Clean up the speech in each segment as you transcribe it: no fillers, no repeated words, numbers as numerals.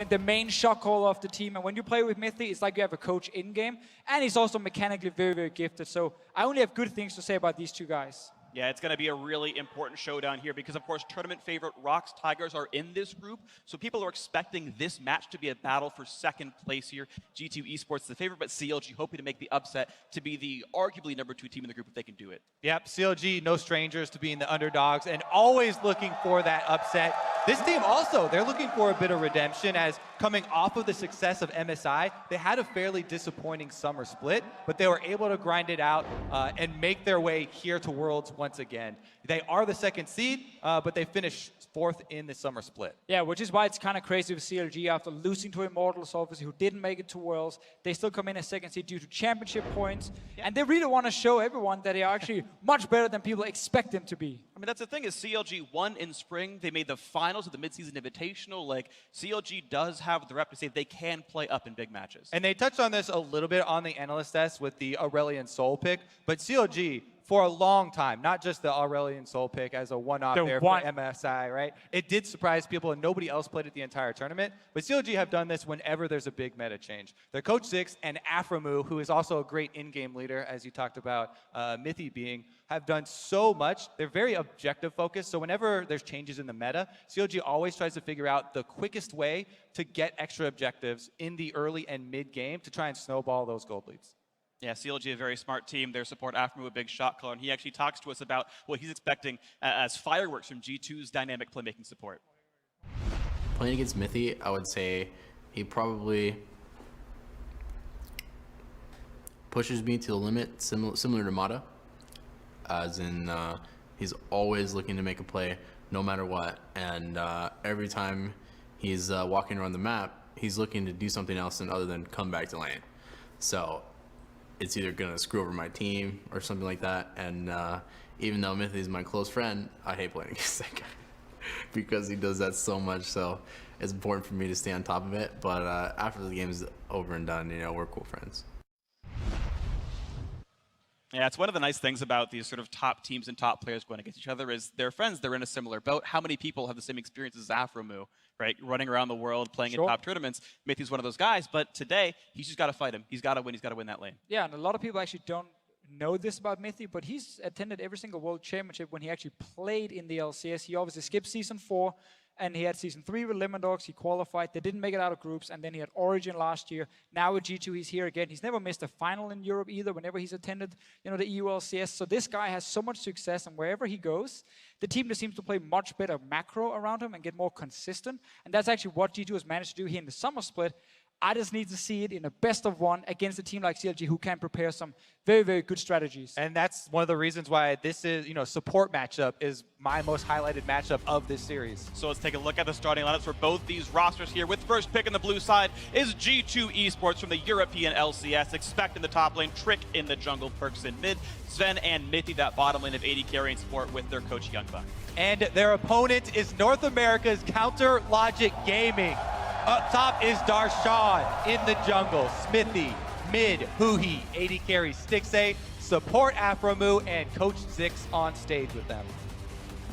the main shot caller of the team. And when you play with Mithy, it's like you have a coach in-game. And he's also mechanically very, very gifted. So I only have good things to say about these two guys. Yeah, it's going to be a really important showdown here because, of course, tournament favorite Rocks Tigers are in this group. So people are expecting this match to be a battle for second place here. G2 Esports the favorite, but CLG hoping to make the upset to be the arguably #2 team in the group if they can do it. Yep, CLG, no strangers to being the underdogs and always looking for that upset. This team also, they're looking for a bit of redemption as coming off of the success of MSI, they had a fairly disappointing summer split, but they were able to grind it out and make their way here to Worlds once again. They are the second seed, but they finished 4th in the summer split. Yeah, which is why it's kind of crazy with CLG after losing to Immortals, obviously, who didn't make it to Worlds. They still come in as second seed due to championship points. Yeah. And they really want to show everyone that they are actually much better than people expect them to be. I mean, that's the thing is CLG won in spring. They made the finals of the midseason invitational. Like, CLG does have the rep to say they can play up in big matches. And they touched on this a little bit on the analyst desk with the Aurelion Soul pick, but CLG, for a long time, not just the Aurelion Soul pick as a one-off there for MSI, right? It did surprise people, and nobody else played it the entire tournament. But CLG have done this whenever there's a big meta change. Their coach Zix and Aframu, who is also a great in-game leader, as you talked about Mithy being, have done so much. They're very objective focused, so whenever there's changes in the meta, CLG always tries to figure out the quickest way to get extra objectives in the early and mid-game to try and snowball those gold leads. Yeah, CLG, a very smart team. Their support Aframu, a big shot caller, and he actually talks to us about what he's expecting as fireworks from G2's dynamic playmaking support. Playing against Mithy, I would say he probably pushes me to the limit, similar to Mata, as in he's always looking to make a play no matter what, and every time he's walking around the map, he's looking to do something else other than come back to lane. So it's either going to screw over my team or something like that. And even though Mithy is my close friend, I hate playing against that guy because he does that so much. So it's important for me to stay on top of it. But after the game is over and done, you know, we're cool friends. Yeah, it's one of the nice things about these sort of top teams and top players going against each other is they're friends. They're in a similar boat. How many people have the same experience as Aframu, right? Running around the world, playing in top tournaments. Mithy's one of those guys, but today, he's just got to fight him. He's got to win. He's got to win that lane. Yeah, and a lot of people actually don't know this about Mithy, but he's attended every single World Championship when he actually played in the LCS. He obviously skipped Season 4, and he had Season 3 with Lemon Dogs. He qualified. They didn't make it out of groups, and then he had Origin last year. Now with G2, he's here again. He's never missed a final in Europe either whenever he's attended, you know, the EU LCS. So this guy has so much success, and wherever he goes, the team just seems to play much better macro around him and get more consistent. And that's actually what G2 has managed to do here in the summer split. I just need to see it in a best of one against a team like CLG who can prepare some very, very good strategies. And that's one of the reasons why this is, you know, support matchup is my most highlighted matchup of this series. So let's take a look at the starting lineups for both these rosters here. With first pick on the blue side is G2 Esports from the European LCS. Expect in the top lane, Trick in the jungle, Perks in mid, Sven and Mithy that bottom lane of AD carrying support with their coach Youngbuck. And their opponent is North America's Counter Logic Gaming. Up top is Darshan in the jungle, Smithy, mid, Huhi, AD carry, Stixay, support Aframu, and Coach Zix on stage with them.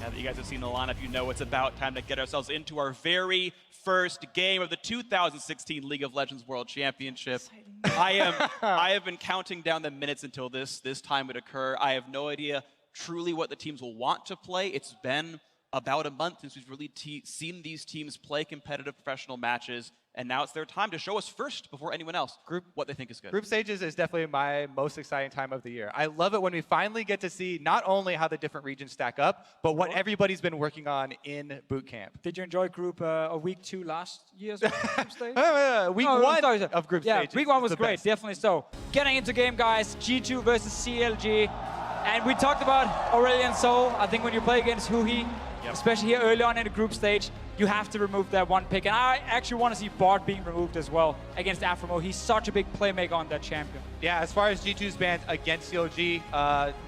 Now that you guys have seen the lineup, you know it's about time to get ourselves into our very first game of the 2016 League of Legends World Championship. I have been counting down the minutes until this time would occur. I have no idea truly what the teams will want to play. It's been about a month since we've really seen these teams play competitive professional matches, and now it's their time to show us first, before anyone else, what they think is good. Group stages is definitely my most exciting time of the year. I love it when we finally get to see not only how the different regions stack up, but what everybody's been working on in boot camp. Did you enjoy week 2 last year's group stage? Week 1 of group yeah, stages. Week 1 was great, definitely so. Getting into game, guys, G2 versus CLG. And we talked about Aurelion Sol. I think when you play against Huhi, especially here early on in the group stage, you have to remove that one pick. And I actually want to see Bart being removed as well against Aframu. He's such a big playmaker on that champion. Yeah, as far as G2's bans against CLG,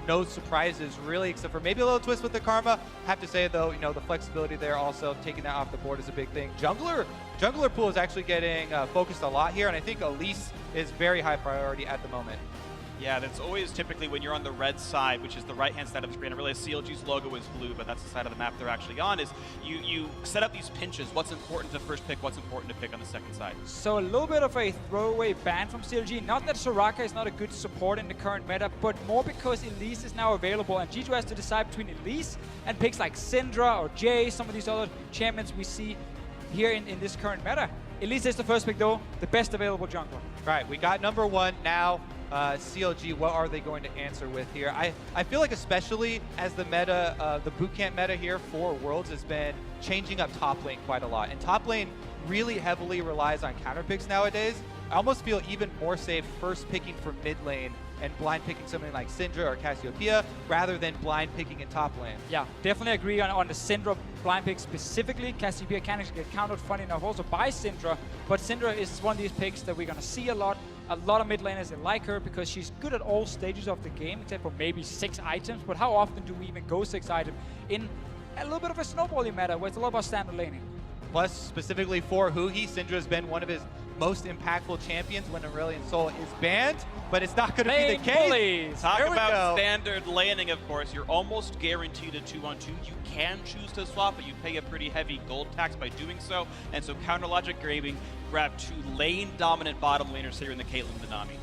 no surprises really, except for maybe a little twist with the Karma. Have to say though, you know, the flexibility there also, taking that off the board is a big thing. Jungler pool is actually getting focused a lot here, and I think Elise is very high priority at the moment. Yeah, that's always typically when you're on the red side, which is the right-hand side of the screen. I realize CLG's logo is blue, but that's the side of the map they're actually on, is you set up these pinches. What's important to first pick, what's important to pick on the second side. So a little bit of a throwaway ban from CLG. Not that Soraka is not a good support in the current meta, but more because Elise is now available, and G2 has to decide between Elise and picks like Syndra or Jay, some of these other champions we see here in this current meta. Elise is the first pick though, the best available jungler. Right, we got number one now. CLG, what are they going to answer with here? I feel like especially as the meta, the bootcamp meta here for Worlds has been changing up top lane quite a lot. And top lane really heavily relies on counter picks nowadays. I almost feel even more safe first picking from mid lane and blind picking something like Syndra or Cassiopeia rather than blind picking in top lane. Yeah, definitely agree on the Syndra blind pick specifically. Cassiopeia can actually get countered, funny enough, also by Syndra, but Syndra is one of these picks that we're going to see a lot. A lot of mid laners that like her because she's good at all stages of the game, except for maybe 6 items. But how often do we even go 6 items in a little bit of a snowballing meta where it's a lot about standard laning? Plus, specifically for Huhi, Syndra has been one of his most impactful champions when Aurelion Sol is banned, but it's not going to be the case. Bullies. Talk There we about go. standard laning, of course. You're almost guaranteed a 2-on-2. You can choose to swap, but you pay a pretty heavy gold tax by doing so. And so Counter Logic Gaming grab 2 lane-dominant bottom laners here in the Caitlyn and the Nami.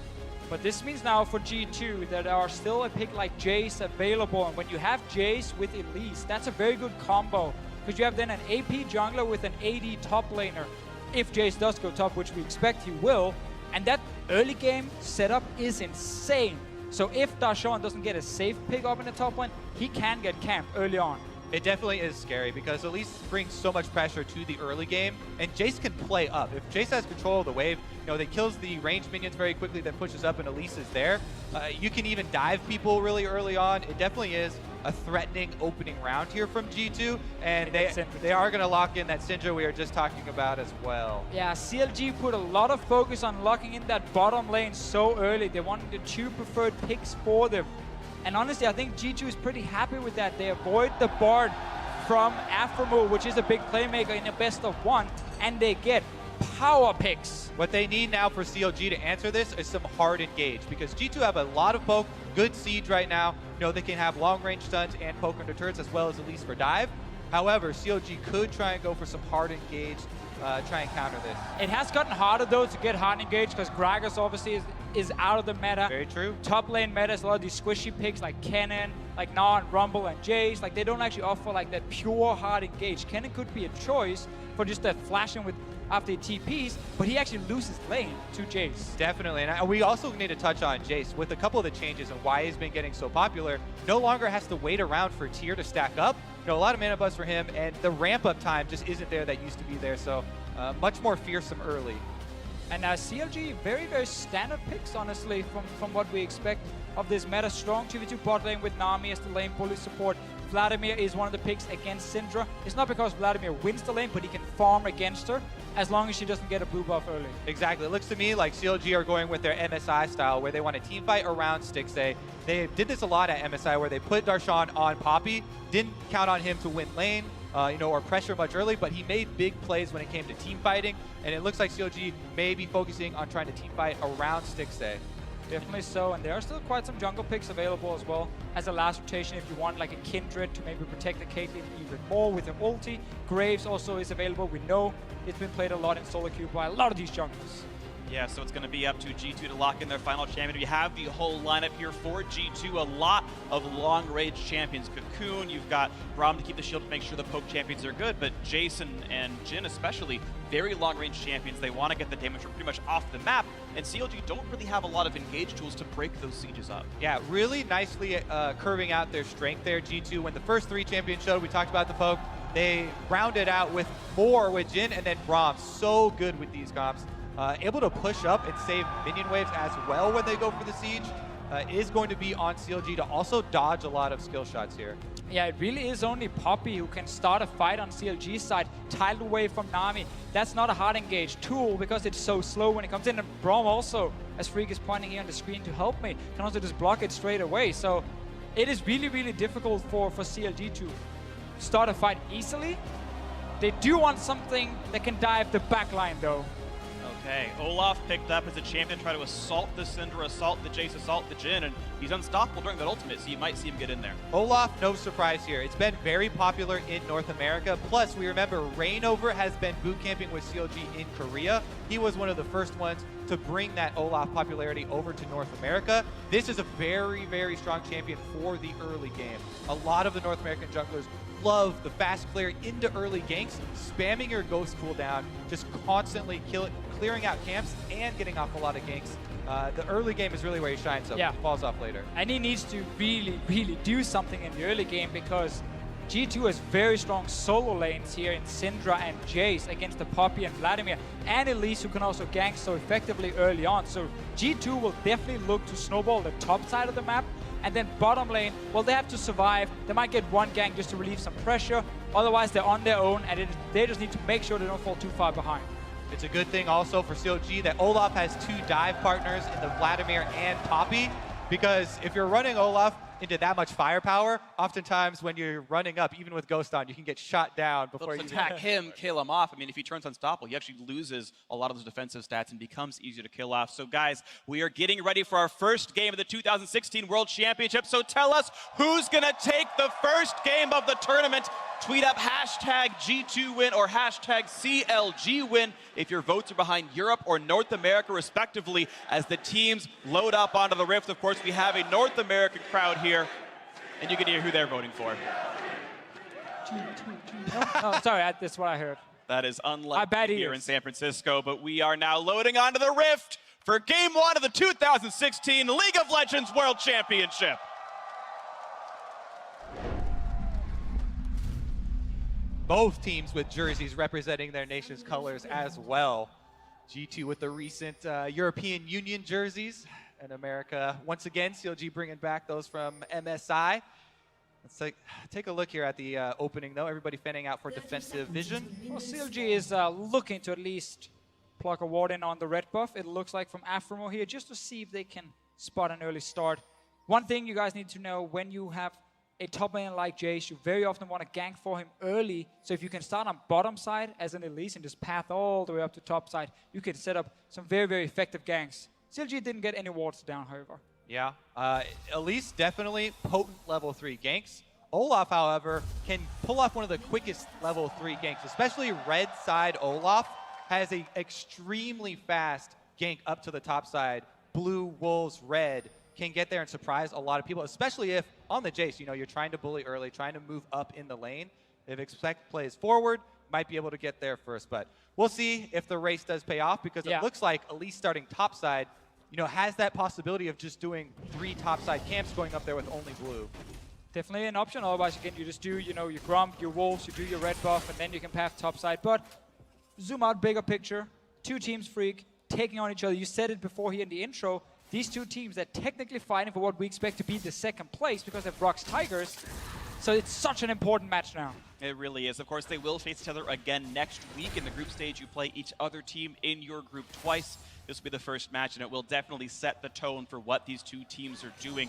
But this means now for G2 that there are still a pick like Jace available. And when you have Jace with Elise, that's a very good combo. Because you have then an AP jungler with an AD top laner. If Jace does go top, which we expect he will. And that early game setup is insane. So if Darshan doesn't get a safe pick up in the top lane, he can get camped early on. It definitely is scary because Elise brings so much pressure to the early game, and Jace can play up. If Jace has control of the wave, that kills the ranged minions very quickly, then pushes up, and Elise is there. You can even dive people really early on. It definitely is a threatening opening round here from G2, and they are going to lock in that Syndra we were just talking about as well. Yeah, CLG put a lot of focus on locking in that bottom lane so early. They wanted the 2 preferred picks for them. And honestly, I think G2 is pretty happy with that. They avoid the Bard from Aphromo, which is a big playmaker in a best of 1, and they get power picks. What they need now for CLG to answer this is some hard engage, because G2 have a lot of poke, good siege right now. They can have long range stuns and poke under turrets as well as Elise for dive. However, CLG could try and go for some hard engage, try and counter this. It has gotten harder though to get hard engaged because Gragas obviously is out of the meta. Very true. Top lane meta is a lot of these squishy picks like Kennen, like Gnar and Rumble and Jace. Like they don't actually offer like that pure hard engage. Kennen could be a choice for just that flashing with after he TPs, but he actually loses lane to Jace. Definitely, and we also need to touch on Jace. With a couple of the changes and why he's been getting so popular, no longer has to wait around for tier to stack up. A lot of mana buzz for him, and the ramp-up time just isn't there that used to be there, so much more fearsome early. And CLG, very, very standard picks, honestly, from what we expect of this meta. Strong 2v2 bot lane with Nami as the lane bully support. Vladimir is one of the picks against Syndra. It's not because Vladimir wins the lane, but he can farm against her as long as she doesn't get a blue buff early. Exactly. It looks to me like CLG are going with their MSI style, where they want to team fight around Stixxay. They did this a lot at MSI, where they put Darshan on Poppy, didn't count on him to win lane, or pressure much early, but he made big plays when it came to team fighting, and it looks like CLG may be focusing on trying to team fight around Stixxay. Definitely so, and there are still quite some jungle picks available as well as a last rotation if you want like a Kindred to maybe protect the Caitlyn even more with her ulti. Graves also is available. We know it's been played a lot in solo queue by a lot of these junglers. Yeah, so it's going to be up to G2 to lock in their final champion. We have the whole lineup here for G2. A lot of long-range champions. Cocoon, you've got Braum to keep the shield to make sure the poke champions are good, but Jason and Jin especially, very long-range champions. They want to get the damage pretty much off the map, and CLG don't really have a lot of engage tools to break those sieges up. Yeah, really nicely curving out their strength there, G2. When the first 3 champions showed, we talked about the poke. They rounded out with more with Jin and then Braum. So good with these comps. Able to push up and save minion waves as well when they go for the siege. Is going to be on CLG to also dodge a lot of skill shots here. Yeah, it really is only Poppy who can start a fight on CLG's side, tiled away from Nami. That's not a hard engage tool because it's so slow when it comes in. And Braum also, as Freak is pointing here on the screen to help me, can also just block it straight away. So it is really, really difficult for CLG to start a fight easily. They do want something that can dive the back line though. Okay, Olaf picked up as a champion, try to assault the Syndra, assault the Jace, assault the Jhin, and he's unstoppable during that ultimate, so you might see him get in there. Olaf, no surprise here. It's been very popular in North America. Plus, we remember Reignover has been boot camping with CLG in Korea. He was one of the first ones to bring that Olaf popularity over to North America. This is a very, very strong champion for the early game. A lot of the North American junglers love the fast clear into early ganks, spamming your ghost cooldown, just constantly clearing out camps and getting off a lot of ganks. The early game is really where he shines, so yeah. falls off later. And he needs to really, really do something in the early game because G2 has very strong solo lanes here in Syndra and Jace against the Poppy and Vladimir, and Elise, who can also gank so effectively early on. So G2 will definitely look to snowball the top side of the map, and then bottom lane, well, they have to survive. They might get one gank just to relieve some pressure. Otherwise, they're on their own, and they just need to make sure they don't fall too far behind. It's a good thing also for CLG that Olaf has 2 dive partners in the Vladimir and Poppy, because if you're running Olaf into that much firepower, oftentimes when you're running up, even with Ghost on, you can get shot down before you attack him, kill him off. I mean, if he turns unstoppable, he actually loses a lot of those defensive stats and becomes easier to kill off. So guys, we are getting ready for our first game of the 2016 World Championship. So tell us who's gonna take the first game of the tournament. Tweet up hashtag G2 win or hashtag CLG win if your votes are behind Europe or North America respectively as the teams load up onto the Rift. Of course, we have a North American crowd here, and you can hear who they're voting for. Oh, sorry, that's what I heard. That is unlike here in is. San Francisco, but we are now loading onto the Rift for Game 1 of the 2016 League of Legends World Championship. Both teams with jerseys representing their nation's colors as well. G2 with the recent European Union jerseys, and America once again, CLG bringing back those from MSI. Let's take a look here at the opening though. Everybody fanning out for defensive vision. Well, CLG is looking to at least pluck a ward in on the red buff, it looks like, from Aframo here, just to see if they can spot an early start. One thing you guys need to know, when you have a top laner like Jace, you very often want to gank for him early. So if you can start on bottom side as an Elise and just path all the way up to top side, you can set up some very, very effective ganks. CLG didn't get any wards down, however. Yeah, Elise definitely potent level 3 ganks. Olaf, however, can pull off one of the quickest level 3 ganks, especially red side Olaf has a extremely fast gank up to the top side. Blue, wolves, red can get there and surprise a lot of people, especially if on the Jace, you know, you're trying to bully early, trying to move up in the lane. If Expect plays forward, might be able to get there first, but we'll see if the race does pay off, because it looks like Elise starting top side, you know, has that possibility of just doing 3 top side camps going up there with only blue. Definitely an option. Otherwise, you just do, you know, your Grump, your Wolves, you do your red buff, and then you can path top side. But zoom out, bigger picture. 2 teams, Freak, taking on each other. You said it before here in the intro. These 2 teams are technically fighting for what we expect to be the 2nd place because they're Brock's Tigers. So it's such an important match now. It really is. Of course, they will face each other again next week. In the group stage, you play each other team in your group twice. This will be the first match, and it will definitely set the tone for what these 2 teams are doing.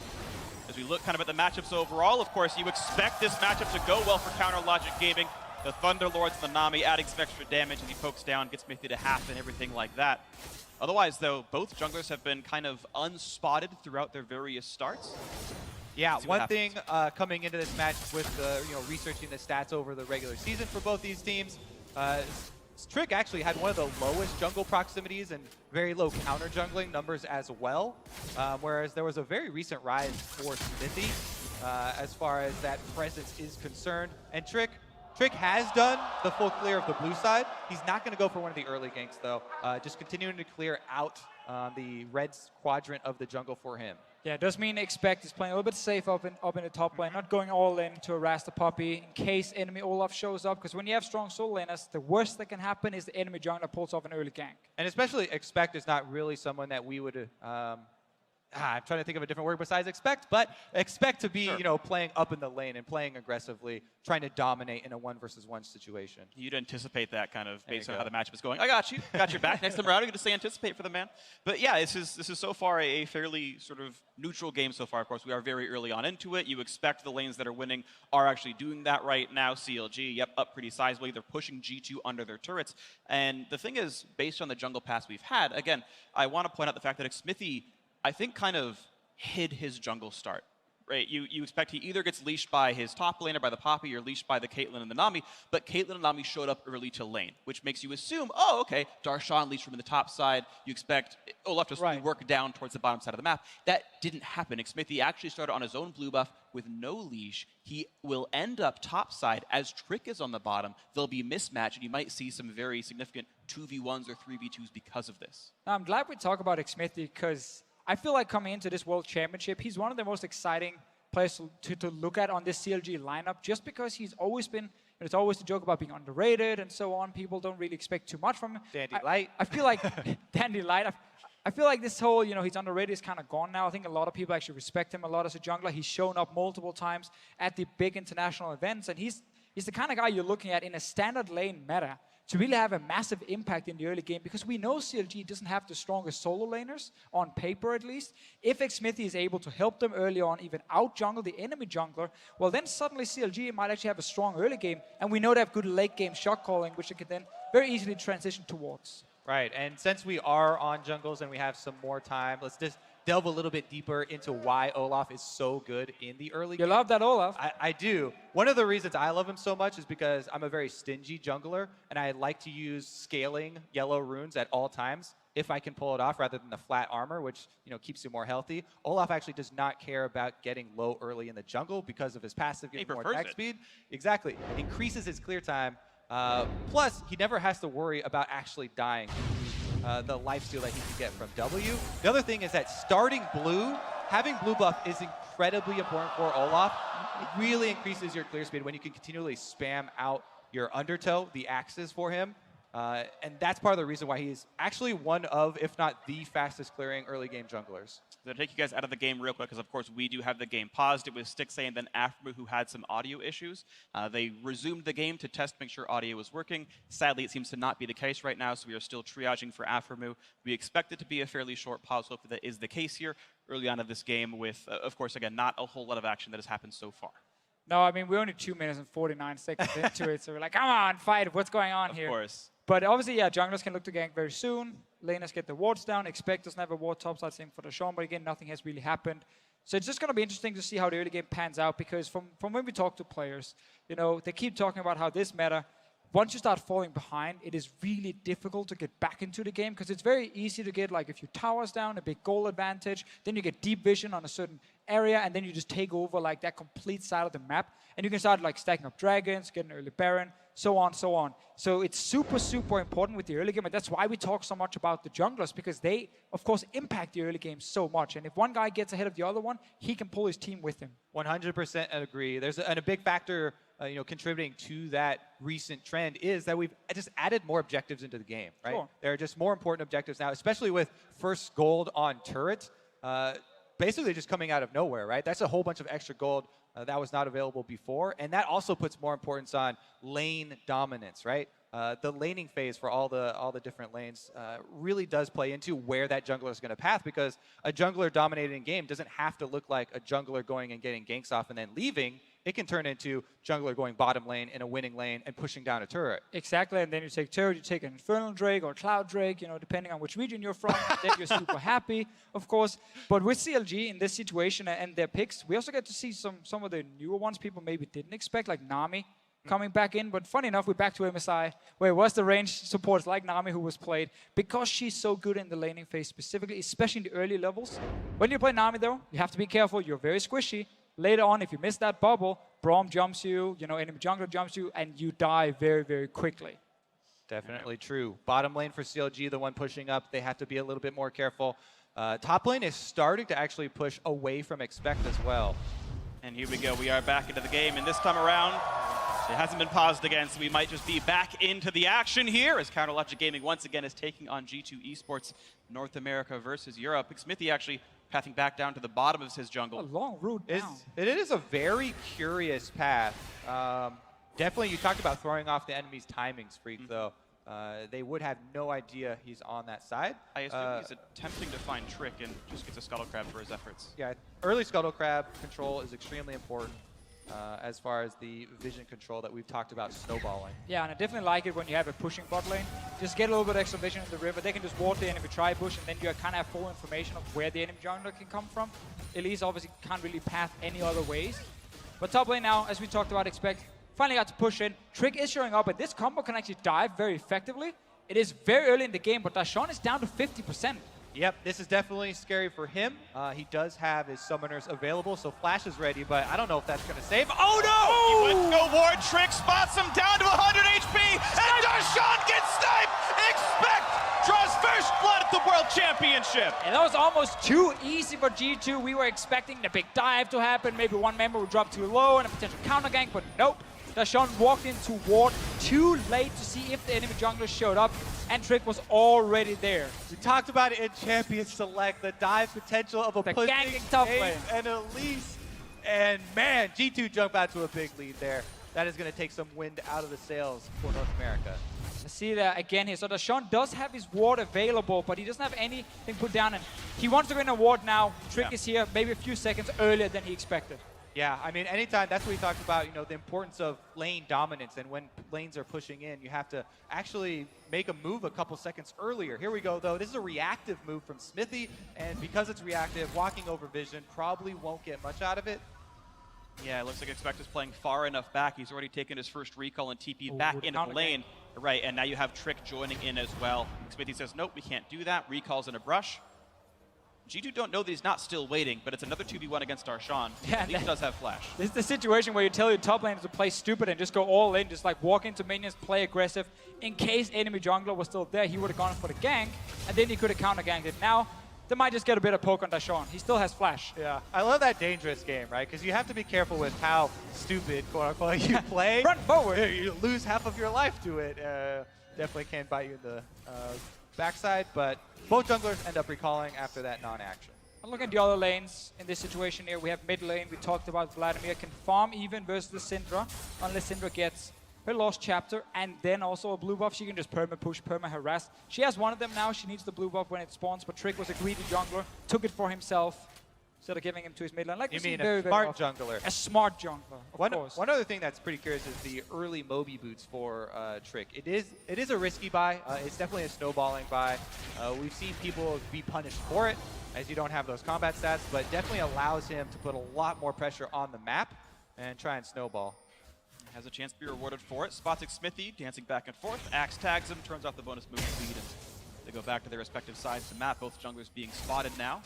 As we look kind of at the matchups overall, of course, you expect this matchup to go well for Counter Logic Gaming. The Thunderlords and the Nami adding some extra damage as he pokes down, gets Mithy to half and everything like that. Otherwise, though, both junglers have been kind of unspotted throughout their various starts. Yeah, one thing coming into this match with researching the stats over the regular season for both these teams, Trick actually had one of the lowest jungle proximities and very low counter jungling numbers as well, whereas there was a very recent rise for Smithy as far as that presence is concerned. And Trick has done the full clear of the blue side. He's not going to go for one of the early ganks, though. Just continuing to clear out the red quadrant of the jungle for him. Yeah, it does mean Expect is playing a little bit safe up in the top lane, not going all in to harass the Poppy in case enemy Olaf shows up, because when you have strong solo laners, the worst that can happen is the enemy jungler pulls off an early gank. And especially Expect is not really someone that we would I'm trying to think of a different word besides expect, but expect to be, Sure. you know, playing up in the lane and playing aggressively, trying to dominate in a 1-versus-1 situation. You'd anticipate that kind of based There on you how the matchup is going. I got you. Got your back. Next time around, I'm going to say anticipate for the man. But yeah, this is so far a fairly sort of neutral game so far. Of course, we are very early on into it. You expect the lanes that are winning are actually doing that right now. CLG, yep, up pretty sizably. They're pushing G2 under their turrets. And the thing is, based on the jungle pass we've had, again, I want to point out the fact that Xmithie, I think, kind of hid his jungle start. Right? You expect he either gets leashed by his top lane or by the Poppy or leashed by the Caitlyn and the Nami, but Caitlyn and Nami showed up early to lane, which makes you assume, oh, okay, Darshan leashed from the top side. You expect Olaf to work down towards the bottom side of the map. That didn't happen. Xmithie actually started on his own blue buff with no leash. He will end up top side as Trick is on the bottom. There'll be mismatch, and you might see some very significant 2v1s or 3v2s because of this. I'm glad we talk about Xmithie because I feel like coming into this World Championship, he's one of the most exciting players to look at on this CLG lineup, just because he's always been, it's always the joke about being underrated and so on. People don't really expect too much from him. Dandy Light. I feel like Dandy Light. I feel like this whole, he's underrated is kind of gone now. I think a lot of people actually respect him a lot as a jungler. He's shown up multiple times at the big international events, and he's the kind of guy you're looking at in a standard lane meta to really have a massive impact in the early game, because we know CLG doesn't have the strongest solo laners, on paper at least. If Xmithie is able to help them early on, even out-jungle the enemy jungler, well then suddenly CLG might actually have a strong early game, and we know they have good late game shot calling, which they can then very easily transition towards. Right, and since we are on jungles and we have some more time, let's just delve a little bit deeper into why Olaf is so good in the early game. You love that Olaf. I do. One of the reasons I love him so much is because I'm a very stingy jungler, and I like to use scaling yellow runes at all times if I can pull it off, rather than the flat armor, which keeps you more healthy. Olaf actually does not care about getting low early in the jungle because of his passive, giving more attack speed. Exactly. Increases his clear time. Plus, he never has to worry about actually dying. The lifesteal that he can get from W. The other thing is that starting blue, having blue buff is incredibly important for Olaf. It really increases your clear speed when you can continually spam out your undertow, the axes for him. And that's part of the reason why he's actually one of, if not the fastest clearing early game junglers. So to take you guys out of the game real quick, because of course we do have the game paused. It was Stixay and then Aftermoo who had some audio issues. They resumed the game to test, make sure audio was working. Sadly, it seems to not be the case right now, so we are still triaging for Aftermoo. We expect it to be a fairly short pause. Hopefully that is the case here early on in this game with, of course, again, not a whole lot of action that has happened so far. No, I mean, we're only 2 minutes and 49 seconds into it, so we're like, come on, fight, what's going on here? Of course. But obviously, yeah, junglers can look to gank very soon. Laners get the wards down. Expect doesn't have a ward topside, same for the Sean, but again, nothing has really happened. So it's just going to be interesting to see how the early game pans out, because from when we talk to players, they keep talking about how this meta, once you start falling behind, it is really difficult to get back into the game, because it's very easy to get, like, if you towers down, a big goal advantage, then you get deep vision on a certain area, and then you just take over, like, that complete side of the map, and you can start, like, stacking up dragons, get an early Baron, so on, so on. So it's super, super important with the early game, and that's why we talk so much about the junglers, because they, of course, impact the early game so much, and if one guy gets ahead of the other one, he can pull his team with him. 100% agree. There's a big factor contributing to that recent trend is that we've just added more objectives into the game, right? Sure. There are just more important objectives now, especially with first gold on turret, basically just coming out of nowhere, right? That's a whole bunch of extra gold that was not available before, and that also puts more importance on lane dominance, right? The laning phase for all the different lanes really does play into where that jungler is going to path, because a jungler dominating game doesn't have to look like a jungler going and getting ganks off and then leaving. It can turn into jungler going bottom lane in a winning lane and pushing down a turret. Exactly, and then you take turret, you take an Infernal Drake or Cloud Drake, depending on which region you're from, then you're super happy, of course. But with CLG in this situation and their picks, we also get to see some of the newer ones people maybe didn't expect, like Nami coming back in. But funny enough, we're back to MSI, where it was the range supports like Nami who was played, because she's so good in the laning phase specifically, especially in the early levels. When you play Nami, though, you have to be careful. You're very squishy. Later on, if you miss that bubble, Braum jumps you, enemy jungler jumps you, and you die very, very quickly. Definitely true. Bottom lane for CLG, the one pushing up, they have to be a little bit more careful. Top lane is starting to actually push away from expect as well. And here we go. We are back into the game, and this time around, It hasn't been paused again, so we might just be back into the action here as Counterlogic Gaming once again is taking on G2 Esports North America versus Europe. Smithy actually pathing back down to the bottom of his jungle. A long route down. It is a very curious path. Definitely, you talked about throwing off the enemy's timings, Freak, though. They would have no idea he's on that side. I assume he's attempting to find Trick and just gets a Scuttle Crab for his efforts. Yeah, early Scuttle Crab control is extremely important as far as the vision control that we've talked about snowballing. Yeah, and I definitely like it when you have a pushing bot lane. Just get a little bit extra vision in the river. They can just ward the enemy tri-bush, and then you kind of have full information of where the enemy jungler can come from. Elise obviously can't really path any other ways. But top lane now, as we talked about, expect finally got to push in. Trick is showing up, but this combo can actually dive very effectively. It is very early in the game, but Darshan is down to 50%. Yep, this is definitely scary for him. He does have his summoners available, so Flash is ready, but I don't know if that's going to save. Oh no! He went go ward, Trick spots him down to 100 HP, and Darshan gets sniped! Expect draws first blood at the World Championship! And that was almost too easy for G2. We were expecting the big dive to happen, maybe one member would drop too low and a potential counter gank, but nope. Darshan walked into ward too late to see if the enemy jungler showed up, and Trick was already there. We talked about it in Champion Select, the dive potential of a ganking top lane. And Elise. And man, G2 jumped out to a big lead there. That is going to take some wind out of the sails for North America. Let's see that again here. So Darshan does have his ward available, but he doesn't have anything put down, and he wants to win a ward now. Trick is here maybe a few seconds earlier than he expected. Yeah, I mean, anytime, that's what we talked about, you know, the importance of lane dominance, and when lanes are pushing in, you have to actually make a move a couple seconds earlier. Here we go, though. This is a reactive move from Smithy, and because it's reactive, walking over vision probably won't get much out of it. Yeah, it looks like Expect is playing far enough back. He's already taken his first recall and TP'd back into the lane. Right, and now you have Trick joining in as well. Smithy says, nope, we can't do that. Recalls in a brush. G2 don't know that he's not still waiting, but it's another 2v1 against Darshan. Yeah, he does have Flash. This is the situation where you tell your top laners to play stupid and just go all in, just like walk into minions, play aggressive. In case enemy jungler was still there, he would have gone for the gank, and then he could have counter-ganked it. Now, they might just get a bit of poke on Darshan. He still has Flash. Yeah, I love that dangerous game, right? Because you have to be careful with how stupid, quote-unquote, you play. Run forward. You lose half of your life to it. Definitely can bite you in the backside, but both junglers end up recalling after that non-action. Look at the other lanes in this situation here. We have mid lane. We talked about Vladimir can farm even versus the Syndra, unless Syndra gets her lost chapter and then also a blue buff. She can just perma push, perma harass. She has one of them now. She needs the blue buff when it spawns, but Trick was a greedy jungler, took it for himself instead of giving him to his mid lane. Like you mean a smart jungler? A smart jungler, of course. One other thing that's pretty curious is the early Moby boots for Trick. It is a risky buy. It's definitely a snowballing buy. We've seen people be punished for it, as you don't have those combat stats, but definitely allows him to put a lot more pressure on the map and try and snowball. Has a chance to be rewarded for it. Spots Smithy dancing back and forth. Axe tags him, turns off the bonus move speed, and they go back to their respective sides to map. Both junglers being spotted now.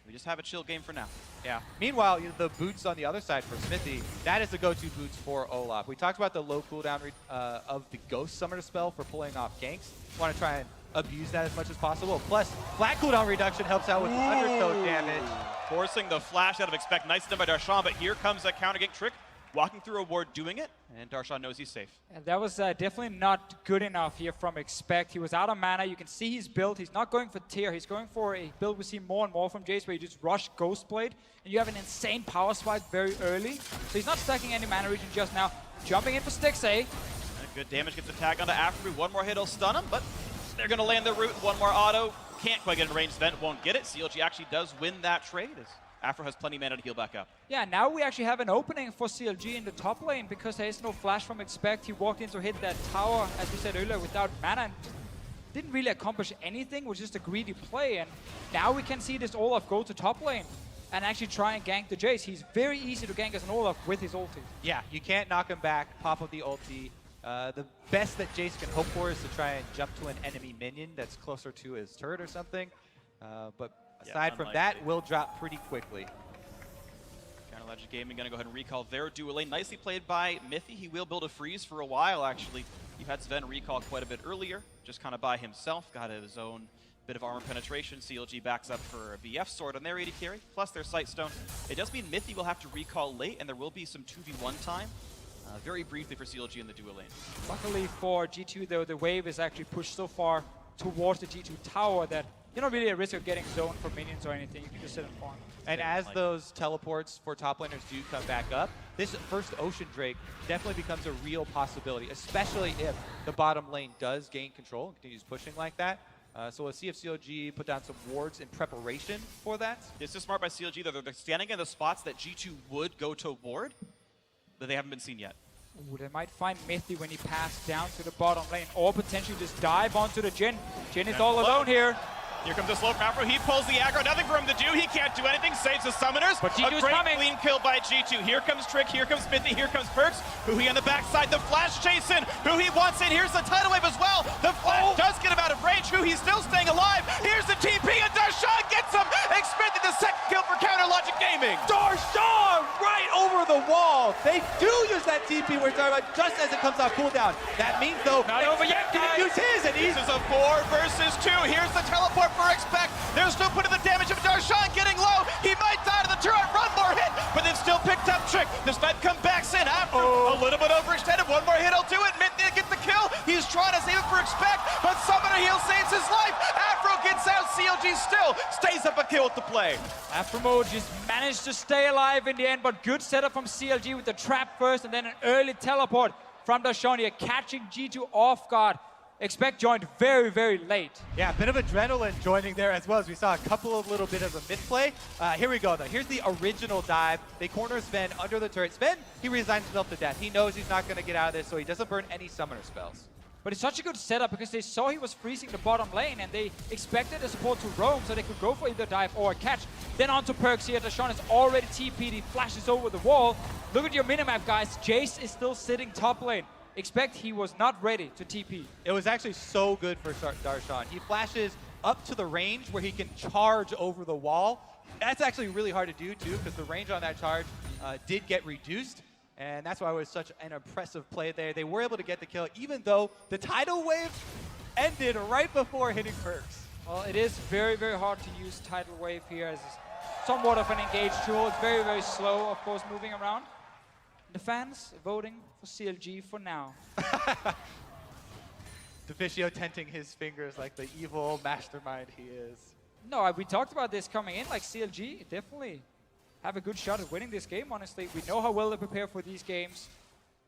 We just have a chill game for now. Yeah. Meanwhile, the boots on the other side for Smithy, that is the go-to boots for Olaf. We talked about the low cooldown of the Ghost Summoner spell for pulling off ganks. Want to try and abuse that as much as possible. Plus, flat cooldown reduction helps out with the undertow damage. Forcing the flash out of Expect. Nice done by Darshan, but here comes that counter gank. Trick walking through a ward doing it, and Darshan knows he's safe. And that was definitely not good enough here from Expect. He was out of mana. You can see his build. He's not going for tier. He's going for a build we see more and more from Jace, where you just rush Ghostblade, and you have an insane power spike very early. So he's not stacking any mana regen just now. Jumping in for Stixxay. Good damage gets attacked onto Afro. One more hit will stun him, but they're going to land the root. One more auto. Can't quite get in range. Vent won't get it. CLG actually does win that trade, as Afro has plenty of mana to heal back up. Yeah, now we actually have an opening for CLG in the top lane because there is no flash from Expect. He walked in to hit that tower, as we said earlier, without mana and didn't really accomplish anything. It was just a greedy play, and now we can see this Olaf go to top lane and actually try and gank the Jace. He's very easy to gank as an Olaf with his ulti. Yeah, you can't knock him back, pop of the ulti. The best that Jace can hope for is to try and jump to an enemy minion that's closer to his turret or something. But aside from that, will drop pretty quickly. Counterlogic Gaming going to go ahead and recall their dual lane. Nicely played by Mithy. He will build a freeze for a while, actually. You've had Sven recall quite a bit earlier, just kind of by himself. Got his own bit of armor penetration. CLG backs up for a BF sword on their AD carry, plus their Sightstone. It does mean Mithy will have to recall late, and there will be some 2v1 time. very briefly for CLG in the duo lane. Luckily for G2, though, the wave is actually pushed so far towards the G2 tower that you're not really at risk of getting zoned for minions or anything. You can just sit and farm. And as those teleports for top laners do come back up, this first Ocean Drake definitely becomes a real possibility, especially if the bottom lane does gain control and continues pushing like that. So we'll see if CLG put down some wards in preparation for that. This is smart by CLG, though. They're standing in the spots that G2 would go to ward, but they haven't been seen yet. Ooh, they might find Mithy when he passed down to the bottom lane, or potentially just dive onto the Jhin. Jhin is all alone here. Here comes the slow from Afro. He pulls the aggro. Nothing for him to do. He can't do anything. Saves the summoners. But G2's a great coming. clean kill by G2. Here comes Trick. Here comes Smithy. Here comes Perks. Huhi on the backside. The flash chase in. Huhi wants in. Here's the tidal wave as well. The flash does get him out of range. Huhi's still staying alive. Here's the TP, and Darshan gets him. Smithy the second kill for Counter Logic Gaming. Darshan right over the wall. They do use that TP we're talking about just as it comes off cooldown. That means, though, Not over yet, didn't guys. use his, and he's This is a 4 versus 2. Here's the teleport for Expect. They're still putting the damage of Darshan getting low. He might die to the turret. One more hit, but then still picked up Trick. The snipe comes back in after a little bit overextended. One more hit, he'll do it. Mithy gets the kill. He's trying to save it for Expect, but Summoner Heal saves his life. Afro gets out. CLG still stays up a kill with the play. Afro just managed to stay alive in the end, but good setup from CLG with the trap first and then an early teleport from Darshan here, catching G2 off guard. Expect joined very, very late. Yeah, a bit of adrenaline joining there as well, as we saw a couple of little bit of a mid-play. Here we go, though. Here's the original dive. They corner Sven under the turret. Sven, he resigns himself to death. He knows he's not going to get out of this, so he doesn't burn any summoner spells. But it's such a good setup because they saw he was freezing the bottom lane and they expected the support to roam so they could go for either dive or a catch. Then onto Perks here. Darshan is already TP'd. He flashes over the wall. Look at your minimap, guys. Jace is still sitting top lane. Expect he was not ready to TP. It was actually so good for Darshan. He flashes up to the range where he can charge over the wall. That's actually really hard to do, too, because the range on that charge did get reduced. And that's why it was such an impressive play there. They were able to get the kill, even though the tidal wave ended right before hitting Perks. Well, it is very, very hard to use Tidal Wave here as somewhat of an engaged tool. It's very, very slow, of course, moving around. The fans voting for CLG for now. Deficio tenting his fingers like the evil mastermind he is. No, we talked about this coming in, like CLG definitely have a good shot at winning this game, honestly. We know how well they prepare for these games.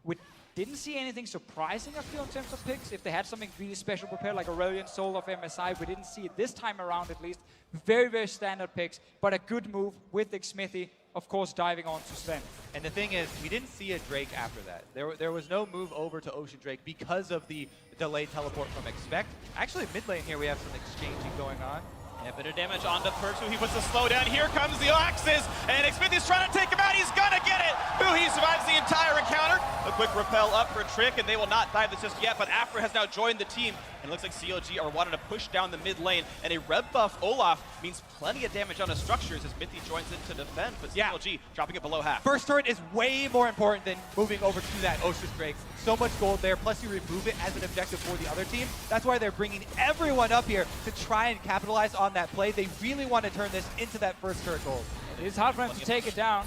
We didn't see anything surprising, I feel, in terms of picks. If they had something really special prepared, like Aurelion Soul of MSI, we didn't see it this time around at least. Very, very standard picks, but a good move with Smithy, of course, diving on to Sven. And the thing is, we didn't see a Drake after that. There was no move over to Ocean Drake because of the delayed teleport from Expect. Actually, mid lane here, we have some exchanging going on. Yeah, a bit of damage onto Perks, who he puts the slow down. Here comes the Axis, and Smithy's trying to take him out. He's gonna get it. He survives the entire encounter. A quick repel up for Trick, and they will not dive this just yet, but Afro has now joined the team, and it looks like CLG are wanting to push down the mid lane, and a red buff Olaf means plenty of damage on the structures as Mithy joins in to defend, but CLG dropping it below half. First turret is way more important than moving over to that Ocean Drake. So much gold there, plus you remove it as an objective for the other team. That's why they're bringing everyone up here to try and capitalize on that play. They really want to turn this into that first turret gold. It is hard for him to take it down.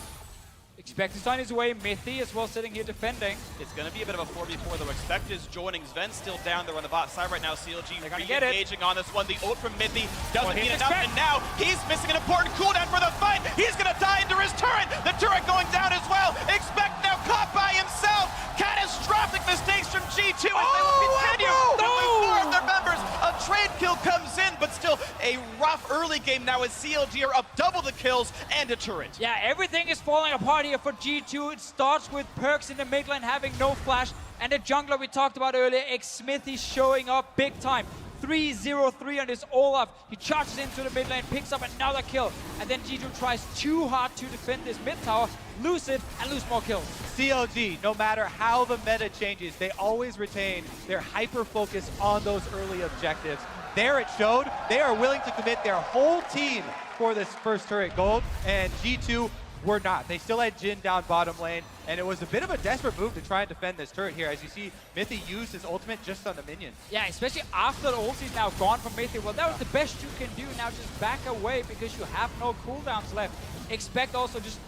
Expect is on his way. Mithy as well sitting here defending. It's going to be a bit of a 4v4 though. Expect is joining. Sven still down there on the bot side right now. CLG re-engaging on this one. The ult from Mithy doesn't mean enough, and now he's missing an important cooldown for the fight. He's going to die into his turret. The turret going down as well. Expect now caught by himself. Catastrophic mistakes from G2 as they will continue to lose 4 of their members. A trade kill comes in, but still a rough early game now as CLG are up double the kills and a turret. Yeah, everything is falling apart here for G2. It starts with Perks in the mid lane having no flash, and the jungler we talked about earlier, Smithy showing up big time. 3-0-3 on this Olaf. He charges into the mid lane, picks up another kill, and then G2 tries too hard to defend this mid tower, lose it, and lose more kills. CLG, no matter how the meta changes, they always retain their hyper-focus on those early objectives. There it showed. They are willing to commit their whole team for this first turret gold, and G2 were not. They still had Jhin down bottom lane, and it was a bit of a desperate move to try and defend this turret here. As you see, Mithy used his ultimate just on the minion. Yeah, especially after the ulti is now gone from Mithy. Well, that was the best you can do. Now just back away because you have no cooldowns left. Expect also just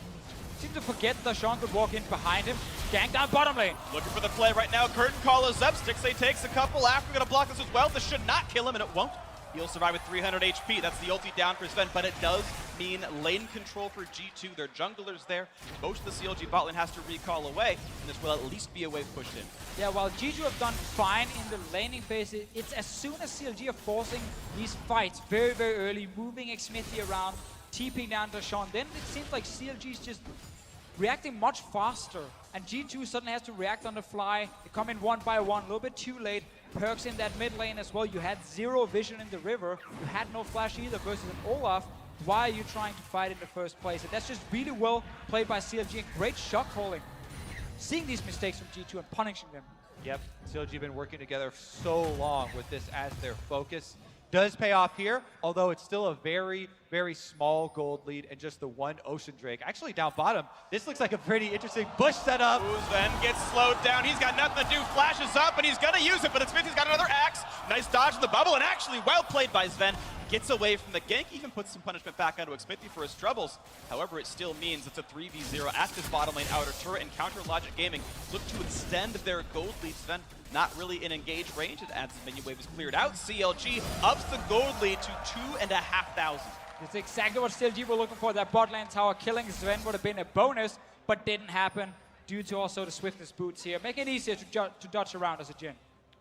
seem to forget Darshan could walk in behind him. Gang down bottom lane. Looking for the play right now. Curtain call is up. Stixxay takes a couple after. Gonna block this as well. This should not kill him, and it won't. He'll survive with 300 HP. That's the ulti down for Sven, but it does mean lane control for G2. Their jungler's there. Most of the CLG bot lane has to recall away, and this will at least be a wave pushed in. Yeah, while G2 have done fine in the laning phase, it's as soon as CLG are forcing these fights very, very early, moving Xmithie around, TPing down Dashawn, then it seems like CLG is just reacting much faster. And G2 suddenly has to react on the fly. They come in one by one, a little bit too late. Perks in that mid lane as well. You had zero vision in the river. You had no flash either versus an Olaf. Why are you trying to fight in the first place? And that's just really well played by CLG and great shot calling. Seeing these mistakes from G2 and punishing them. Yep, CLG have been working together so long with this as their focus. Does pay off here, although it's still a very, very small gold lead and just the one Ocean Drake. Actually, down bottom, this looks like a pretty interesting bush setup. Sven gets slowed down. He's got nothing to do. Flashes up, and he's going to use it, but Xmithie's got another axe. Nice dodge in the bubble, and actually well played by Sven. Gets away from the gank, even puts some punishment back onto Xmithie for his troubles. However, it still means it's a 3v0 at this bottom lane outer turret, and Counter Logic Gaming look to extend their gold lead. Sven not really in engage range, and as the minion wave is cleared out, CLG ups the gold lead to 2,500. That's exactly what CLG were looking for. That bot lane tower killing Sven would have been a bonus, but didn't happen due to also the swiftness boots here, making it easier to dodge around as a Jhin.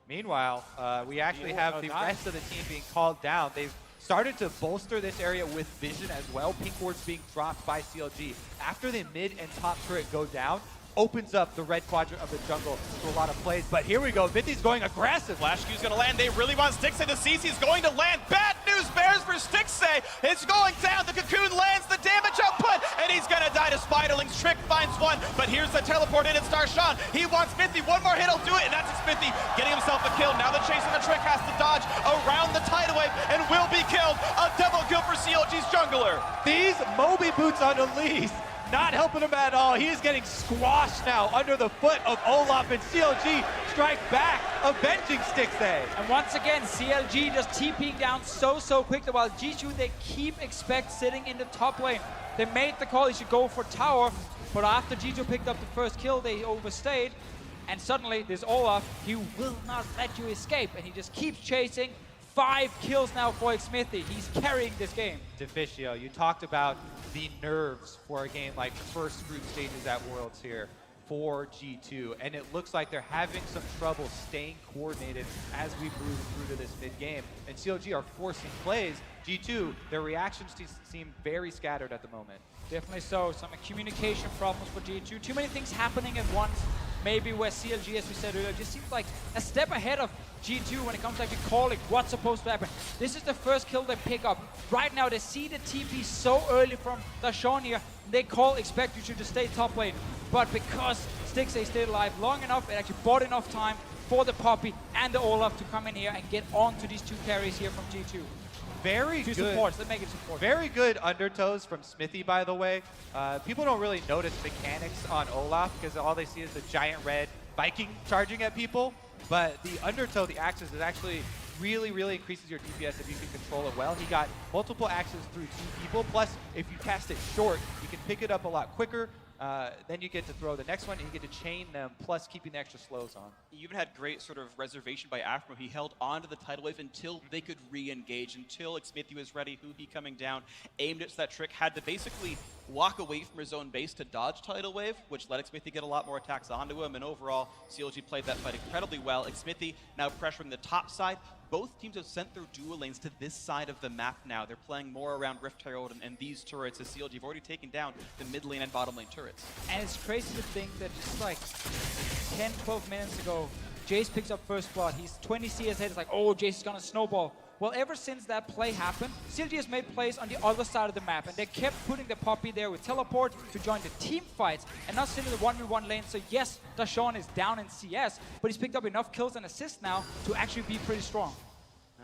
Meanwhile, we actually have the rest of the team being called down. They've started to bolster this area with vision as well. Pink wards being dropped by CLG. After the mid and top turret go down, opens up the red quadrant of the jungle to a lot of plays. But here we go. Xmithie's going aggressive. Flash Q's going to land. They really want Stixxay. The CC's going to land. Bad news bears for Stixxay. It's going down. The cocoon lands the damage output, and he's going to die to Spiderlings. Trick finds one, but here's the teleport in. It's Darshan. He wants Xmithie. One more hit will do it, and that's Xmithie getting himself a kill. Now the chase and the Trick has to dodge around the tidal wave and will be killed. A double kill for CLG's jungler. These Moby boots on Elise not helping him at all. He is getting squashed now under the foot of Olaf, and CLG strike back, avenging Stixxay. And once again, CLG just TPing down so quickly, while G2, they keep expect sitting in the top lane. They made the call, he should go for tower, but after G2 picked up the first kill, they overstayed. And suddenly, there's Olaf. He will not let you escape, and he just keeps chasing. 5 kills now for Xmithie. He's carrying this game. Deficio, you talked about the nerves for a game like first group stages at Worlds here for G2, and it looks like they're having some trouble staying coordinated as we move through to this mid-game. And CLG are forcing plays. G2, their reactions seem very scattered at the moment. Definitely so. Some communication problems for G2. Too many things happening at once. Maybe where CLG, as we said earlier, just seems like a step ahead of G2 when it comes to actually calling what's supposed to happen. This is the first kill they pick up. Right now, they see the TP so early from Dashawn here. They call, expect you to just stay top lane. But because Stixxay stayed alive long enough, it actually bought enough time for the Poppy and the Olaf to come in here and get onto these 2 carries here from G2. Very good. Supports. Let's make it support. Very good undertows from Xmithie, by the way. People don't really notice mechanics on Olaf because all they see is the giant red Viking charging at people. But the undertow, the axes, is actually really increases your DPS if you can control it well. He got multiple axes through 2 people. Plus, if you cast it short, you can pick it up a lot quicker. Then you get to throw the next one, and you get to chain them, plus keeping the extra slows on. He even had great sort of reservation by Afro. He held onto the tidal wave until they could re-engage, until Xmithie was ready, Huhi coming down, aimed at that Trick, had to basically walk away from his own base to dodge tidal wave, which let Xmithie get a lot more attacks onto him, and overall, CLG played that fight incredibly well. Xmithie now pressuring the top side. Both teams have sent their dual lanes to this side of the map now. They're playing more around Rift Herald and these turrets, as CLG have already taken down the mid lane and bottom lane turrets. And it's crazy to think that just like 10, 12 minutes ago, Jace picks up first blood. He's 20 CS ahead. It's like, oh, Jace is gonna snowball. Well, ever since that play happened, CLG has made plays on the other side of the map, and they kept putting the Poppy there with teleport to join the team fights and not sit in the 1v1 lane. So yes, Dashawn is down in CS, but he's picked up enough kills and assists now to actually be pretty strong.